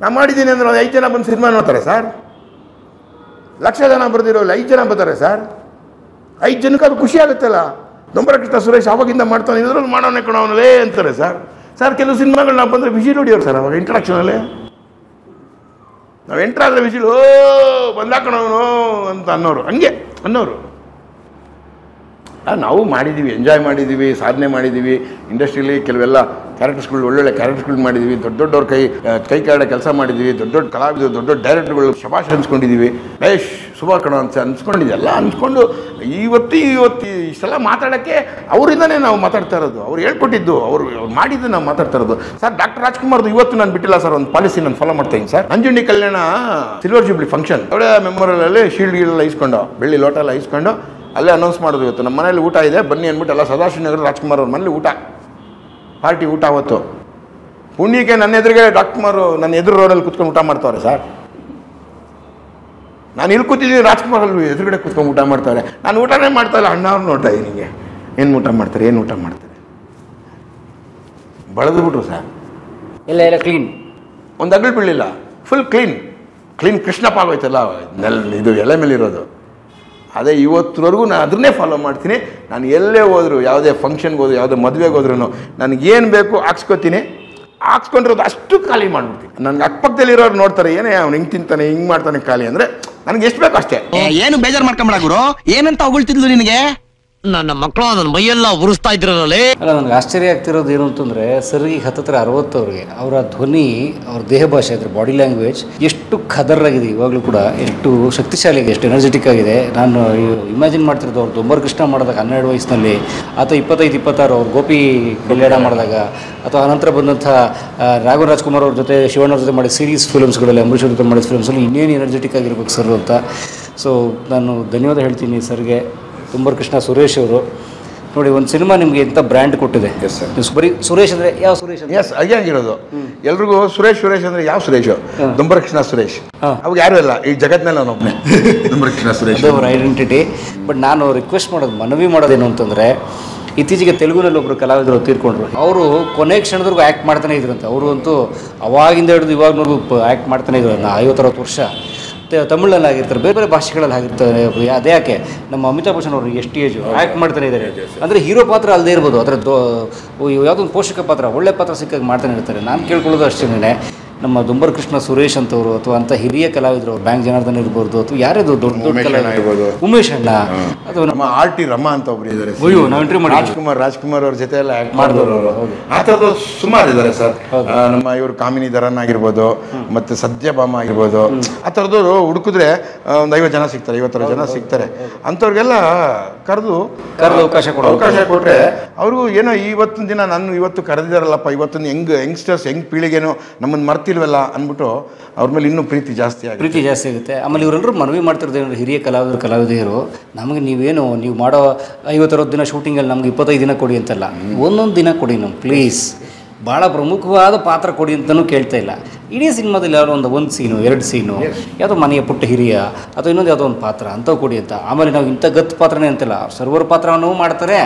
ನಾನು ಮಾಡಿದ್ದೀನಿ ಅಂದರೆ 5 ಜನ ಬಂದು ಸಿನಿಮಾ ನೋಡ್ತಾರೆ ಸರ್. 1,00,000 ಜನ ಬರ್ದಿರೋಲ್ಲ, 5 ಜನ ಬರ್ತಾರೆ ಸರ್. 5 ಜನಕ್ಕೆ ಅದು ಖುಷಿ ಆಗುತ್ತಲ್ಲ. ದೊಂಬರಕೃಷ್ಣ ಸುರೇಶ್ ಅವಾಗಿಂದ ಮಾಡ್ತಾನೆ, ಇದ್ರಲ್ಲಿ ಮಾಡೋನೆ ಕಣವನಲ್ಲೇ ಅಂತಾರೆ ಸರ್. ಕೆಲವು ಸಿನಿಮಾಗಳು ನಾವು ಬಂದರೆ ವಿಸಿಲ್ ಹೊಡಿಯೋರು ಸರ್. ಅವಾಗ ಇಂಟ್ರಡಕ್ಷನಲ್ಲಿ ನಾವು ಎಂಟ್ರಾದರೆ ವಿಸಿಲ್ ಬಂದಾಕಣವನು ಅಂತ ಅನ್ನೋರು. ನಾವು ಮಾಡಿದ್ದೀವಿ, ಎಂಜಾಯ್ ಮಾಡಿದ್ದೀವಿ, ಸಾಧನೆ ಮಾಡಿದ್ದೀವಿ. ಇಂಡಸ್ಟ್ರಿಯಲ್ಲಿ ಕೆಲವೆಲ್ಲ ಕ್ಯಾರೆಕ್ಟರ್ಸ್ಗಳು, ಒಳ್ಳೊಳ್ಳೆ ಕ್ಯಾರೆಕ್ಟರ್ಸ್ಗಳು ಮಾಡಿದ್ದೀವಿ. ದೊಡ್ಡವ್ರ ಕೈ ಕೆಳಗಡೆ ಕೆಲಸ ಮಾಡಿದ್ದೀವಿ. ದೊಡ್ಡ ಕಲಾವಿದರು, ದೊಡ್ಡ ಡೈರೆಕ್ಟರ್ಗಳು ಶಬಾಷ್ ಅನ್ಸ್ಕೊಂಡಿದ್ದೀವಿ. ಬೇಷ್ ಶುಭ ಕಣ ಅಂತ ಅನ್ಸ್ಕೊಂಡಿದ್ದೆಲ್ಲ ಅನ್ಸ್ಕೊಂಡು ಇವತ್ತು ಇಷ್ಟೆಲ್ಲ ಮಾತಾಡೋಕ್ಕೆ ಅವರಿಂದನೇ ನಾವು ಮಾತಾಡ್ತಾ ಇರೋದು. ಅವ್ರು ಹೇಳ್ಕೊಟ್ಟಿದ್ದು, ಅವ್ರು ಮಾಡಿದ್ದು ನಾವು ಮಾತಾಡ್ತಾ ಇರೋದು ಸರ್. ಡಾಕ್ಟರ್ ರಾಜ್ಕುಮಾರ್ದು ಇವತ್ತು ನಾನು ಬಿಟ್ಟಿಲ್ಲ ಸರ್, ಒಂದು ಪಾಲಿಸಿ ನಾನು ಫಾಲೋ ಮಾಡ್ತಾ ಇದ್ದೀನಿ ಸರ್. ನಂಜುಂಡಿ ಕಲ್ಯಾಣ ಸಿಲ್ವರ್ ಜೂಬ್ಲಿ ಫಂಕ್ಷನ್ ಒಳ್ಳೆ ಮೆಮೊರಲಲ್ಲಿ ಶೀಲ್ಡ್ಗಳೆಲ್ಲ ಇಸ್ಕೊಂಡು, ಬೆಳ್ಳಿ ಲೋಟ ಎಲ್ಲ ಇಸ್ಕೊಂಡು ಅಲ್ಲೇ ಅನೌನ್ಸ್ ಮಾಡೋದು, ಇವತ್ತು ನಮ್ಮ ಮನೇಲಿ ಊಟ ಇದೆ ಬನ್ನಿ ಅಂದ್ಬಿಟ್ಟು ಎಲ್ಲ ಸದಾಶಿವನಗರ ರಾಜ್ಕುಮಾರ್ ಅವ್ರ ಮನೇಲಿ ಪಾರ್ಟಿ ಊಟ ಅವತ್ತು. ಪುಣ್ಯಕ್ಕೆ ನನ್ನ ಎದುರಿಗೆ ರಾಜ್ಕುಮಾರ್ ನನ್ನ ಎದುರು ರೋಡಲ್ಲಿ ಕೂತ್ಕೊಂಡು ಊಟ ಮಾಡ್ತಾವ್ರೆ ಸರ್. ನಾನು ಇಲ್ಲಿ ಕೂತಿದ್ದೀನಿ, ರಾಜ್ಕುಮಾರ್ ಅಲ್ಲಿ ಎದುರುಗಡೆ ಕೂತ್ಕೊಂಡು ಊಟ ಮಾಡ್ತಾರೆ. ನಾನು ಊಟನೇ ಮಾಡ್ತಾ ಇಲ್ಲ, ಅಣ್ಣವ್ರು ನೋಡ್ತಾ ಇದ್ದೀನಿ. ಏನು ಊಟ ಮಾಡ್ತಾರೆ ಬಳದು ಬಿಟ್ರು ಸರ್. ಎಲ್ಲ ಕ್ಲೀನ್, ಒಂದು ಅಗಲ್ ಬೀಳಿಲ್ಲ, ಫುಲ್ ಕ್ಲೀನ್ ಕೃಷ್ಣಪ್ಪ ಆಗೋಯ್ತಲ್ಲ ಇದು ಎಲೆ ಮೇಲೆ ಇರೋದು. ಅದೇ ಇವತ್ತುವರೆಗೂ ನಾನು ಅದನ್ನೇ ಫಾಲೋ ಮಾಡ್ತೀನಿ. ನಾನು ಎಲ್ಲೇ ಹೋದ್ರು, ಯಾವುದೇ ಫಂಕ್ಷನ್ಗೆ ಹೋದ್ರು, ಯಾವುದೇ ಮದುವೆಗೆ ಹೋದ್ರೂ ನನಗೇನು ಬೇಕು ಹಾಕ್ಸ್ಕೊತೀನಿ. ಹಾಕ್ಸ್ಕೊಂಡಿರೋದು ಅಷ್ಟು ಖಾಲಿ ಮಾಡಿಬಿಡ್ತೀನಿ. ನನಗೆ ಅಕ್ಕಪಕ್ಕದಲ್ಲಿರೋರು ನೋಡ್ತಾರೆ, ಏನೇ ಅವ್ನು ಹಿಂಗೆ ತಿಂತಾನೆ, ಹಿಂಗೆ ಮಾಡ್ತಾನೆ ಖಾಲಿ ಅಂದರೆ ನನಗೆ ಎಷ್ಟು ಬೇಕು ಅಷ್ಟೇ. ಏನು ಬೇಜಾರು ಮಾಡ್ಕೊಂಬೇಡ ಗುರು, ಏನಂತ ಹೊಗಳ್ತಿದ್ಲು ನಿನಗೆ? ನನ್ನ ಮಕ್ಕಳು ನನ್ನ ಮೈಯೆಲ್ಲ ಉರಿಸ್ತಾ ಇದ್ರಲ್ಲೇ. ಅಲ್ಲ, ನನಗೆ ಆಶ್ಚರ್ಯ ಆಗ್ತಿರೋದು ಏನು ಅಂತಂದರೆ ಸರ್ಗೆ ಹತ್ತತ್ರ 60 ಅವ್ರಿಗೆ ಅವರ ಧ್ವನಿ, ಅವ್ರ ದೇಹ ಭಾಷೆ, ಅದ್ರ ಬಾಡಿ ಲ್ಯಾಂಗ್ವೇಜ್ ಎಷ್ಟು ಖದರಾಗಿದೆ ಇವಾಗಲೂ ಕೂಡ, ಎಷ್ಟು ಶಕ್ತಿಶಾಲಿ ಆಗಿದೆ, ಎಷ್ಟು ಎನರ್ಜೆಟಿಕ್ ಆಗಿದೆ. ನಾನು ಇಮ್ಯಾಜಿನ್ ಮಾಡ್ತಿರೋದು ಅವ್ರು ದೊಂಬರ್ ಕೃಷ್ಣ ಮಾಡಿದಾಗ 12 ವಯಸ್ಸಿನಲ್ಲಿ, ಅಥವಾ 25-26 ಅವ್ರು ಗೋಪಿ ಗಿಲ್ಲಾಡ ಮಾಡಿದಾಗ, ಅಥವಾ ಅನಂತರ ಬಂದಂಥ ರಾಘವ್ ರಾಜ್ಕುಮಾರ್ ಅವ್ರ ಜೊತೆ, ಶಿವಣ್ಣವ್ರ ಜೊತೆ ಮಾಡಿದ ಸೀರೀಸ್ ಫಿಲ್ಮ್ಸ್ಗಳಲ್ಲಿ, ಅಂಬರೀಷ್ ಅವ್ರ ಜೊತೆ ಮಾಡಿದ ಫಿಲ್ಮ್ಸಲ್ಲಿ ಇನ್ನೇನು ಎನರ್ಜೆಟಿಕ್ ಆಗಿರ್ಬೇಕು ಸರ್ ಅಂತ. ಸೊ ನಾನು ಧನ್ಯವಾದ ಹೇಳ್ತೀನಿ ಸರ್ಗೆ. ದೊಂಬರ್ ಕೃಷ್ಣ ಸುರೇಶ್ ಅವರು ನೋಡಿ, ಒಂದು ಸಿನಿಮಾ ನಿಮಗೆ ಎಂಥ ಬ್ರ್ಯಾಂಡ್ ಕೊಟ್ಟಿದೆ. ಬರೀ ಸುರೇಶ್ ಅಂದರೆ ಯಾವ ಸುರೇಶ್? ಎಸ್, ಹಾಗೆ ಆಗಿರೋದು. ಎಲ್ರಿಗೂ ಸುರೇಶ್ ಅಂದರೆ ಯಾವ ಸುರೇಶ್? ದೊಂಬರ್ ಕೃಷ್ಣ ಸುರೇಶ್. ಅವಾಗ ಯಾರು ಇಲ್ಲ ಈ ಜಗತ್ತಿನಲ್ಲಿ, ನಾನು ಒಬ್ಬನೇ ದೊಂಬರ್ ಕೃಷ್ಣ ಸುರೇಶ್, ಅದು ಅವ್ರ ಐಡೆಂಟಿಟಿ. ಬಟ್ ನಾನು ರಿಕ್ವೆಸ್ಟ್ ಮಾಡೋದು, ಮನವಿ ಮಾಡೋದೇನು ಅಂತಂದರೆ, ಇತ್ತೀಚೆಗೆ ತೆಲುಗುನಲ್ಲಿ ಒಬ್ಬರು ಕಲಾವಿದರು ತೀರ್ಕೊಂಡ್ರು. ಅವರು ಕೊನೆ ಕ್ಷಣದವರೆಗೂ ಆ್ಯಕ್ಟ್ ಮಾಡ್ತಾನೆ ಇದ್ರಂತೆ. ಅವರು ಅಂತೂ ಅವಾಗಿಂದ ಹಿಡಿದು ಇವಾಗನವರೆಗೂ ಆ್ಯಕ್ಟ್ ಮಾಡ್ತಾನೆ ಇದ್ರು. 50-60 ವರ್ಷ ತಮಿಳಲ್ಲಿ ಆಗಿರ್ತಾರೆ, ಬೇರೆ ಬೇರೆ ಭಾಷೆಗಳಲ್ಲಿ ಆಗಿರ್ತಾರೆ. ಅದೇ ಯಾಕೆ ನಮ್ಮ ಅಮಿತಾಬ್ ಬಚ್ಚನ್ ಅವರು ಎಷ್ಟು ಏಜು ಆ್ಯಕ್ಟ್ ಮಾಡ್ತಾನೆ ಇದ್ದಾರೆ. ಅಂದರೆ ಹೀರೋ ಪಾತ್ರ ಅಲ್ಲದೆ ಇರ್ಬೋದು, ಅದರ ಯಾವುದೊಂದು ಪೋಷಕ ಪಾತ್ರ, ಒಳ್ಳೆ ಪಾತ್ರ ಸಿಕ್ಕಾಗ ಮಾಡ್ತಾನೆ ಇರ್ತಾರೆ. ನಾನು ಕೇಳ್ಕೊಳ್ಳೋದು ಅಷ್ಟೇ, ನಮ್ಮ ದೊಂಬರ್ ಕೃಷ್ಣ ಸುರೇಶ್ ಅಂತವರು, ಅಥವಾ ಅಂಥ ಹಿರಿಯ ಕಲಾವಿದರು, ಬ್ಯಾಂಕ್ ಜನಾರ್ದನ್ ಇರ್ಬೋದು, ಅಥವಾ ಯಾರ್ಯಾರು ದೊಡ್ಡ ದೊಡ್ಡ ಕಲಾವಿದರು, ಉಮೇಶ್ ಅಣ್ಣ, ಅಥವಾ ನಮ್ಮ RT ರಮಾ ಅಂತ ಒಬ್ರು ಇದ್ದಾರೆ. ನಾವು ಇಂಟರ್ವ್ಯೂ ಮಾಡಿ ರಾಜ್ಕುಮಾರ್ ಅವ್ರ ಜೊತೆ ಎಲ್ಲ ಆ್ಯಕ್ಟ್ ಮಾಡಿದವರು. ಆ ಥರದ್ದು ಸುಮಾರು ಇದ್ದಾರೆ ಸರ್. ನಮ್ಮ ಇವರು ಕಾಮಿನಿ ಧರನ್ ಆಗಿರ್ಬೋದು, ಮತ್ತು ಸತ್ಯಭಾಮ ಆಗಿರ್ಬೋದು. ಆ ಥರದವರು ಹುಡುಕಿದ್ರೆ ಒಂದು 50 ಜನ ಸಿಗ್ತಾರೆ, 50 ಜನ ಸಿಗ್ತಾರೆ. ಅಂಥವ್ರಿಗೆಲ್ಲ ಕರೆದು ಅವಕಾಶ ಕೊಟ್ಟರೆ ಅವ್ರಿಗೂ ಏನೋ ಇವತ್ತಿನ ದಿನ ನಾನು ಇವತ್ತು ಕರೆದಿದ್ದಾರಲ್ಲಪ್ಪ, ಇವತ್ತಿನ ಯಂಗ್ಸ್ಟರ್ಸ್, ಪೀಳಿಗೆನೋ ನಮ್ಮನ್ನು ಮರ್ತಿಲ್ವಲ್ಲ ಅಂದ್ಬಿಟ್ಟು ಅವ್ರ ಮೇಲೆ ಇನ್ನೂ ಪ್ರೀತಿ ಜಾಸ್ತಿ ಆಗುತ್ತೆ. ಆಮೇಲೆ ಇವರೆಲ್ಲರೂ ಮನವಿ ಮಾಡ್ತಿರೋದೇನು, ಹಿರಿಯ ಕಲಾವಿದರು, ನಮಗೆ ನೀವು ಮಾಡೋ 50-60 ದಿನ ಶೂಟಿಂಗಲ್ಲಿ ನಮ್ಗೆ 25 ದಿನ ಕೊಡಿ ಅಂತಲ್ಲ, ಒಂದೊಂದು ದಿನ ಕೊಡಿ ನಮ್ಗೆ ಪ್ಲೀಸ್. ಭಾಳ ಪ್ರಮುಖವಾದ ಪಾತ್ರ ಕೊಡಿ ಅಂತಲೂ ಕೇಳ್ತಾ ಇಲ್ಲ. ಇಡೀ ಸಿನಿಮಾದಲ್ಲಿ ಯಾರೋ ಒಂದು ಸೀನು, 2 ಸೀನು, ಯಾವುದೋ ಮನೆಯ ಪುಟ್ಟ ಹಿರಿಯ, ಅಥವಾ ಇನ್ನೊಂದು ಯಾವುದೋ ಒಂದು ಪಾತ್ರ ಅಂಥವು ಕೊಡಿ ಅಂತ. ಆಮೇಲೆ ನಾವು ಇಂಥ ಗತ್ತು ಪಾತ್ರನೇ ಅಂತಲ್ಲ, ಸರ್ವರ್ ಪಾತ್ರನೂ ಮಾಡ್ತಾರೆ,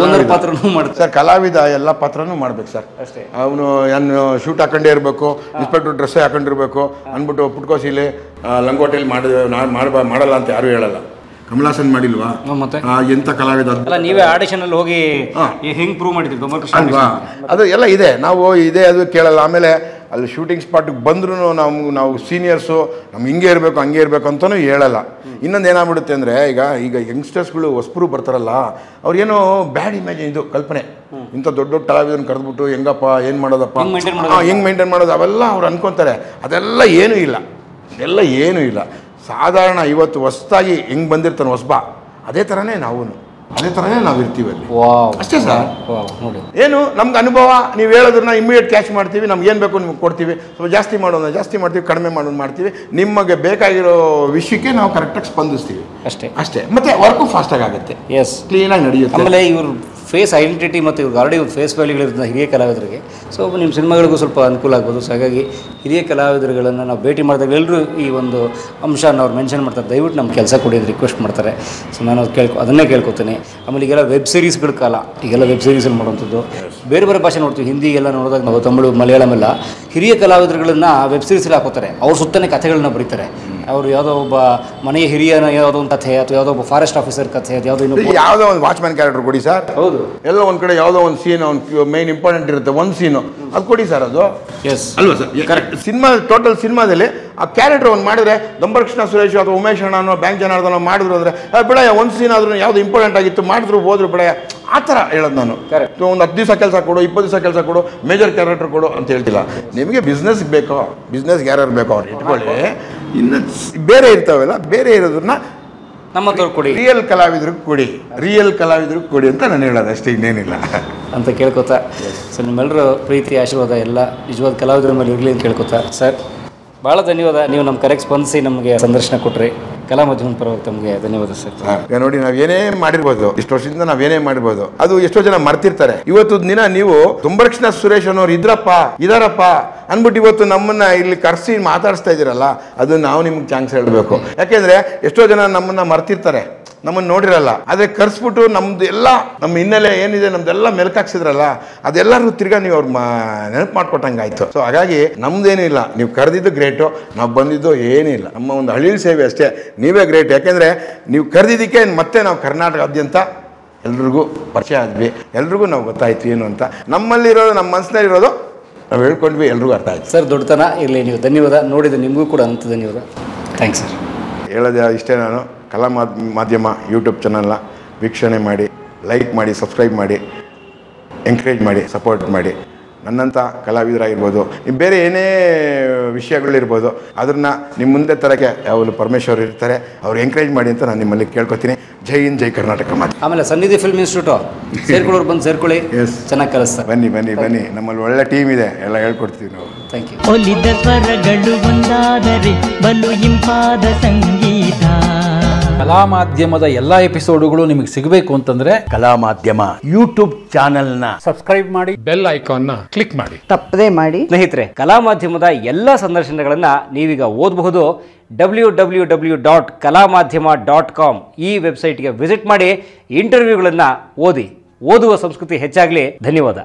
ಒಂದರ ಪಾತ್ರನೂ ಮಾಡ್ತಾರೆ. ಸರ್, ಕಲಾವಿದ ಎಲ್ಲ ಪಾತ್ರನೂ ಮಾಡ್ಬೇಕು ಸರ್ ಅಷ್ಟೇ. ಅವನು ಏನು ಶೂಟ್ ಹಾಕೊಂಡೇ ಇರಬೇಕು, ಇನ್ಸ್ಪೆಕ್ಟರ್ ಡ್ರೆಸ್ಸೇ ಹಾಕೊಂಡಿರ್ಬೇಕು ಅಂದ್ಬಿಟ್ಟು ಪುಟ್ಕೋಸಿಲಿ ಲಂಗೋಟಿಯಲ್ಲಿ ಮಾಡಲ್ಲ ಅಂತ ಯಾರೂ ಹೇಳಲ್ಲ. ಕಮಲಾಸನ್ ಮಾಡಿಲ್ವಾ? ಮತ್ತೆ ಎಂಥ ಕಲಾವಿದ ಅಲ್ಲ, ನೀವೇ ಆಡಿಷನ್ ಅಲ್ಲಿ ಹೋಗಿ ಹೆಂಗ್ ಪ್ರೂವ್ ಮಾಡಿದ್ರಿ ಅಲ್ವಾ? ಅದು ಎಲ್ಲ ಇದೆ, ನಾವು ಇದೆ ಅದು ಕೇಳಲ್ಲ. ಆಮೇಲೆ ಅಲ್ಲಿ ಶೂಟಿಂಗ್ ಸ್ಪಾಟ್ಗೆ ಬಂದ್ರೂ ನಾವು ಸೀನಿಯರ್ಸು ನಮ್ಗೆ ಹಿಂಗೆ ಇರಬೇಕು ಹಂಗೆ ಇರಬೇಕು ಅಂತಲೂ ಹೇಳಲ್ಲ. ಇನ್ನೊಂದು ಏನಾಗ್ಬಿಡುತ್ತೆ ಅಂದರೆ, ಈಗ ಯಂಗ್ಸ್ಟರ್ಸ್ಗಳು ಹೊಸಬರು ಬರ್ತಾರಲ್ಲ, ಅವ್ರಿಗೇನೋ ಬ್ಯಾಡ್ ಇಮೇಜ್, ಇದು ಕಲ್ಪನೆ. ಇಂಥ ದೊಡ್ಡ ದೊಡ್ಡ ಕಲಾವಿದನ ಕರೆದ್ಬಿಟ್ಟು ಹೆಂಗಪ್ಪ, ಏನು ಮಾಡೋದಪ್ಪ, ಹೆಂಗೆ ಮೇಂಟೈನ್ ಮಾಡೋದು, ಅವೆಲ್ಲ ಅವ್ರು ಅನ್ಕೊತಾರೆ. ಅದೆಲ್ಲ ಏನೂ ಇಲ್ಲ. ಸಾಧಾರಣ ಇವತ್ತು ಹೊಸದಾಗಿ ಹೆಂಗೆ ಬಂದಿರ್ತಾನೆ ಹೊಸಬ, ಅದೇ ಥರನೇ ನಾವು ಇರ್ತೀವಿ ಅಲ್ಲಿ ಅಷ್ಟೇ ಸರ್. ಏನು ನಮ್ಗೆ ಅನುಭವ, ನೀವು ಹೇಳೋದನ್ನ ಇಮಿಡಿಯೇಟ್ ಕ್ಯಾಚ್ ಮಾಡ್ತೀವಿ, ನಮ್ಗೆ ಏನು ಬೇಕು ನಿಮ್ಗೆ ಕೊಡ್ತೀವಿ. ಸ್ವಲ್ಪ ಜಾಸ್ತಿ ಮಾಡ್ತೀವಿ, ಕಡಿಮೆ ಮಾಡ್ತೀವಿ. ನಿಮಗೆ ಬೇಕಾಗಿರೋ ವಿಷಯಕ್ಕೆ ನಾವು ಕರೆಕ್ಟಾಗಿ ಸ್ಪಂದಿಸ್ತೀವಿ ಅಷ್ಟೇ. ಮತ್ತೆ ವರ್ಕು ಫಾಸ್ಟಾಗಿ ಆಗುತ್ತೆ, ಕ್ಲೀನಾಗಿ ನಡೆಯುತ್ತೆ. ಆಮೇಲೆ ಇವರು ಫೇಸ್ ಐಡೆಂಟಿಟಿ ಮತ್ತು ಇವ್ರಿಗೆ ಆಲ್ರೆಡಿ ಒಂದು ಫೇಸ್ ವ್ಯಾಲ್ಯೂಗಳಿರ್ತದೆ ಹಿರಿಯ ಕಲಾವಿದರಿಗೆ. ಸೊ ನಿಮ್ಮ ಸಿನಿಮಾಗಳಿಗೂ ಸ್ವಲ್ಪ ಅನುಕೂಲ ಆಗ್ಬೋದು. ಸೊ ಹಾಗಾಗಿ ಹಿರಿಯ ಕಲಾವಿದರುಗಳನ್ನು ನಾವು ಭೇಟಿ ಮಾಡಿದಾಗ ಎಲ್ಲರೂ ಈ ಒಂದು ಅಂಶನ ಅವ್ರು ಮೆನ್ಷನ್ ಮಾಡ್ತಾರೆ, ದಯವಿಟ್ಟು ನಮ್ಮ ಕೆಲಸ ಕೊಡಿ ಅಂತ ರಿಕ್ವೆಸ್ಟ್ ಮಾಡ್ತಾರೆ. ಸೊ ನಾನು ಅದನ್ನೇ ಕೇಳ್ಕೊತೀನಿ. ಆಮೇಲೆ ಈಗೆಲ್ಲ ವೆಬ್ ಸೀರೀಸ್ಗಳ ಕಾಲ, ಈಗೆಲ್ಲ ವೆಬ್ ಸೀರೀಸಲ್ಲಿ ಮಾಡುವಂಥದ್ದು, ಬೇರೆ ಬೇರೆ ಭಾಷೆ ನೋಡ್ತೀವಿ. ಹಿಂದಿಗೆಲ್ಲ ನೋಡಿದಾಗ ನಾವು ತಮಿಳು, ಮಲಯಾಳಂ ಎಲ್ಲ ಹಿರಿಯ ಕಲಾವಿದರುಗಳನ್ನು ವೆಬ್ ಸೀರೀಸಲ್ಲಿ ಹಾಕೋತಾರೆ. ಅವ್ರ ಸುತ್ತನೇ ಕಥೆಗಳನ್ನ ಬರೀತಾರೆ. ಅವರು ಯಾವುದೋ ಒಬ್ಬ ಮನೆಯ ಹಿರಿಯನ ಯಾವುದೋ ಒಂದು ಕಥೆ, ಅಥವಾ ಯಾವುದೋ ಒಬ್ಬ ಫಾರೆಸ್ಟ್ ಆಫೀಸರ್ ಕಥೆ, ಯಾವುದೋ ಒಂದು ವಾಚ್ಮ್ಯಾನ್ ಕ್ಯಾರೆಕ್ಟರ್ ಕೊಡಿ ಸರ್. ಹೌದು, ಎಲ್ಲ ಒಂದು ಕಡೆ ಯಾವುದೋ ಒಂದು ಸೀನ್, ಒಂದು ಮೇನ್ ಇಂಪಾರ್ಟೆಂಟ್ ಇರುತ್ತೆ, ಒಂದು ಸೀನು, ಅದು ಕೊಡಿ ಸರ್. ಅದು ಅಲ್ವಾ ಸರ್? ಕರೆಕ್ಟ್. ಟೋಟಲ್ ಸಿನಿಮಾದಲ್ಲಿ ಆ ಕ್ಯಾರೆಕ್ಟರ್ ಒಂದು ಮಾಡಿದ್ರೆ, ದೊಂಬರ್ ಕೃಷ್ಣ ಸುರೇಶ್ ಅಥವಾ ಉಮೇಶ್ ಅಣ್ಣನೋ ಬ್ಯಾಂಕ್ ಜನಾರ್ದನೋ ಮಾಡಿದ್ರು ಅಂದರೆ, ಬಿಡಯ್ಯ ಒಂದು ಸೀನ್ ಆದ್ರೂ ಯಾವುದು ಇಂಪಾರ್ಟೆಂಟ್ ಆಗಿತ್ತು ಮಾಡಿದ್ರು ಹೋದ್ರು ಬಿಡಯ್ಯ, ಆ ಥರ ಹೇಳೋದು ನಾನು. ಒಂದು 10 ದಿವಸ ಕೆಲಸ ಕೊಡು, 20 ದಿವಸ ಕೆಲಸ ಕೊಡು, ಮೇಜರ್ ಕ್ಯಾರೆಕ್ಟರ್ ಕೊಡು ಅಂತ ಹೇಳ್ತಿಲ್ಲ. ನಿಮಗೆ ಬಿಸ್ನೆಸ್ ಬೇಕೋ, ಬಿಸ್ನೆಸ್ಗೆ ಯಾರು ಬೇಕೋ ಅವ್ರು ಇಟ್ಕೊಳ್ಳಿ. ಇನ್ನು ಬೇರೆ ಇರ್ತಾವೆಲ್ಲ, ಬೇರೆ ಇರೋದನ್ನ ನಮ್ಮ ಕೊಡಿ, ರಿಯಲ್ ಕಲಾವಿದರಿಗೆ ಕೊಡಿ ಅಂತ ನಾನು ಹೇಳೋದು ಅಷ್ಟೇ, ಇನ್ನೇನಿಲ್ಲ ಅಂತ ಕೇಳ್ಕೊತಾ. ಸೊ ನಿಮ್ಮೆಲ್ಲರ ಪ್ರೀತಿ ಆಶೀರ್ವಾದ ಎಲ್ಲ ನಿಜವಾದ ಕಲಾವಿದರ ಮೇಲೆ ಇರಲಿ ಅಂತ ಕೇಳ್ಕೊತಾ. ಸರ್, ಭಾಳ ಧನ್ಯವಾದ. ನೀವು ನಮ್ಮ ಕರೆಕ್ಟ್ ಸ್ಪಂದಿಸಿ ನಮಗೆ ಸಂದರ್ಶನ ಕೊಟ್ರಿ. ಕಲಾ ಮಾಧ್ಯಮದ ಪರವಾಗಿ ತಮಗೆ ಧನ್ಯವಾದ ಸರ್. ನೋಡಿ, ನಾವೇನೇ ಮಾಡಿರ್ಬೋದು, ಇಷ್ಟು ವರ್ಷದಿಂದ ನಾವೇನೇ ಮಾಡಿರ್ಬೋದು, ಅದು ಎಷ್ಟೋ ಜನ ಮರ್ತಿರ್ತಾರೆ. ಇವತ್ತು ದಿನ ನೀವು ದೊಂಬರ್ ಕೃಷ್ಣ ಸುರೇಶ್ ಅನ್ನೋರು ಇದಾರಪ್ಪ ಅಂದ್ಬಿಟ್ಟು ಇವತ್ತು ನಮ್ಮನ್ನ ಇಲ್ಲಿ ಕರೆಸಿ ಮಾತಾಡಿಸ್ತಾ ಇದ್ದೀರಲ್ಲ, ಅದು ನಾವು ನಿಮ್ಗೆ ಚಾನ್ಸ್ ಹೇಳಬೇಕು. ಯಾಕೆಂದ್ರೆ ಎಷ್ಟೋ ಜನ ನಮ್ಮನ್ನ ಮರ್ತಿರ್ತಾರೆ, ನಮ್ಮನ್ನು ನೋಡಿರಲ್ಲ. ಆದರೆ ಕರೆಸ್ಬಿಟ್ಟು ನಮ್ದು ಎಲ್ಲ ನಮ್ಮ ಹಿನ್ನೆಲೆ ಏನಿದೆ ನಮ್ದೆಲ್ಲ ಮೆಲ್ಕಾಕ್ಸಿದ್ರಲ್ಲ, ಅದೆಲ್ಲರೂ ತಿರ್ಗಾ ನೀವು ಅವ್ರು ನೆನಪು ಮಾಡ್ಕೊಟ್ಟಂಗಾಯ್ತು. ಸೊ ಹಾಗಾಗಿ ನಮ್ದೇನಿಲ್ಲ, ನೀವು ಕರೆದಿದ್ದು ಗ್ರೇಟು, ನಾವು ಬಂದಿದ್ದು ಏನಿಲ್ಲ, ನಮ್ಮ ಒಂದು ಹಳ್ಳಿ ಸೇವೆ ಅಷ್ಟೇ. ನೀವೇ ಗ್ರೇಟ್. ಯಾಕೆಂದರೆ ನೀವು ಕರೆದಿದ್ದಕ್ಕೆ ಮತ್ತೆ ನಾವು ಕರ್ನಾಟಕದಾದ್ಯಂತ ಎಲ್ರಿಗೂ ಪರಿಚಯ ಆದ್ವಿ, ಎಲ್ರಿಗೂ ನಾವು ಗೊತ್ತಾಯ್ತು ಏನು ಅಂತ. ನಮ್ಮಲ್ಲಿರೋದು, ನಮ್ಮ ಮನಸ್ಸಿನಲ್ಲಿರೋದು ನಾವು ಹೇಳ್ಕೊಂಡ್ವಿ, ಎಲ್ರಿಗೂ ಅರ್ಥ ಆಯ್ತು. ಸರ್, ದೊಡ್ಡತನ ಇರಲಿ. ನೀವು ಧನ್ಯವಾದ. ನೋಡಿದ ನಿಮಗೂ ಕೂಡ ಅಂತ ಧನ್ಯವಾದ. Thanks sir. ಹೇಳೋದು ಇಷ್ಟೇ, ನಾನು ಕಲಾ ಮಾಧ್ಯಮ ಯೂಟ್ಯೂಬ್ ಚಾನಲ್ನ ವೀಕ್ಷಣೆ ಮಾಡಿ ಲೈಕ್ ಮಾಡಿ, ಸಬ್ಸ್ಕ್ರೈಬ್ ಮಾಡಿ, ಎಂಕರೇಜ್ ಮಾಡಿ, ಸಪೋರ್ಟ್ ಮಾಡಿ. ನನ್ನಂಥ ಕಲಾವಿದರಾಗಿರ್ಬೋದು, ಬೇರೆ ಏನೇ ವಿಷಯಗಳಿರ್ಬೋದು, ಅದನ್ನು ನಿಮ್ಮ ಮುಂದೆ ತರಕ್ಕೆ ಯಾವಾಗಲೂ ಪರಮೇಶ್ವರ್ ಇರ್ತಾರೆ. ಅವ್ರು ಎಂಕರೇಜ್ ಮಾಡಿ ಅಂತ ನಾನು ನಿಮ್ಮಲ್ಲಿ ಕೇಳ್ಕೊತೀನಿ. ಜೈ ಹಿಂದ್, ಜೈ ಕರ್ನಾಟಕ ಮಾತು. ಆಮೇಲೆ ಸನ್ನಿಧಿ ಫಿಲ್ಮ್ ಇನ್ಸ್ಟಿಟ್ಯೂಟು ಸೇರ್ಕೊಳ್ಳೋರು ಬಂದು ಸೇರ್ಕೊಳ್ಳಿ. ಚೆನ್ನಾಗಿ ಕಲಿಸ್ತಾರೆ. ಬನ್ನಿ. ನಮ್ಮಲ್ಲಿ ಒಳ್ಳೆ ಟೀಮ್ ಇದೆ, ಎಲ್ಲ ಹೇಳ್ಕೊಡ್ತೀವಿ ನಾವು. Thank you. ಒಲಿದ ಸ್ವರಗಳು ಒಂದಾದರೆ ಬಲು ಇಂಪಾದ ಸಂಗೀತ. ಕಲಾ ಮಾಧ್ಯಮದ ಎಲ್ಲಾ ಎಪಿಸೋಡುಗಳು ನಿಮಗೆ ಸಿಗಬೇಕು ಅಂತಂದ್ರೆ ಕಲಾ ಮಾಧ್ಯಮ ಯೂಟ್ಯೂಬ್ ಚಾನೆಲ್ನ ಸಬ್ಸ್ಕ್ರೈಬ್ ಮಾಡಿ, ಬೆಲ್ ಐಕಾನ್ನ ಕ್ಲಿಕ್ ಮಾಡಿ, ತಪ್ಪದೇ ಮಾಡಿ. ಸ್ನೇಹಿತರೆ, ಕಲಾ ಮಾಧ್ಯಮದ ಎಲ್ಲ ಸಂದರ್ಶನಗಳನ್ನು ನೀವೀಗ ಓದಬಹುದು. www.kalamadhyama.com ಈ ವೆಬ್ಸೈಟ್ಗೆ ವಿಸಿಟ್ ಮಾಡಿ ಇಂಟರ್ವ್ಯೂಗಳನ್ನು ಓದಿ. ಓದುವ ಸಂಸ್ಕೃತಿ ಹೆಚ್ಚಾಗಲಿ. ಧನ್ಯವಾದ.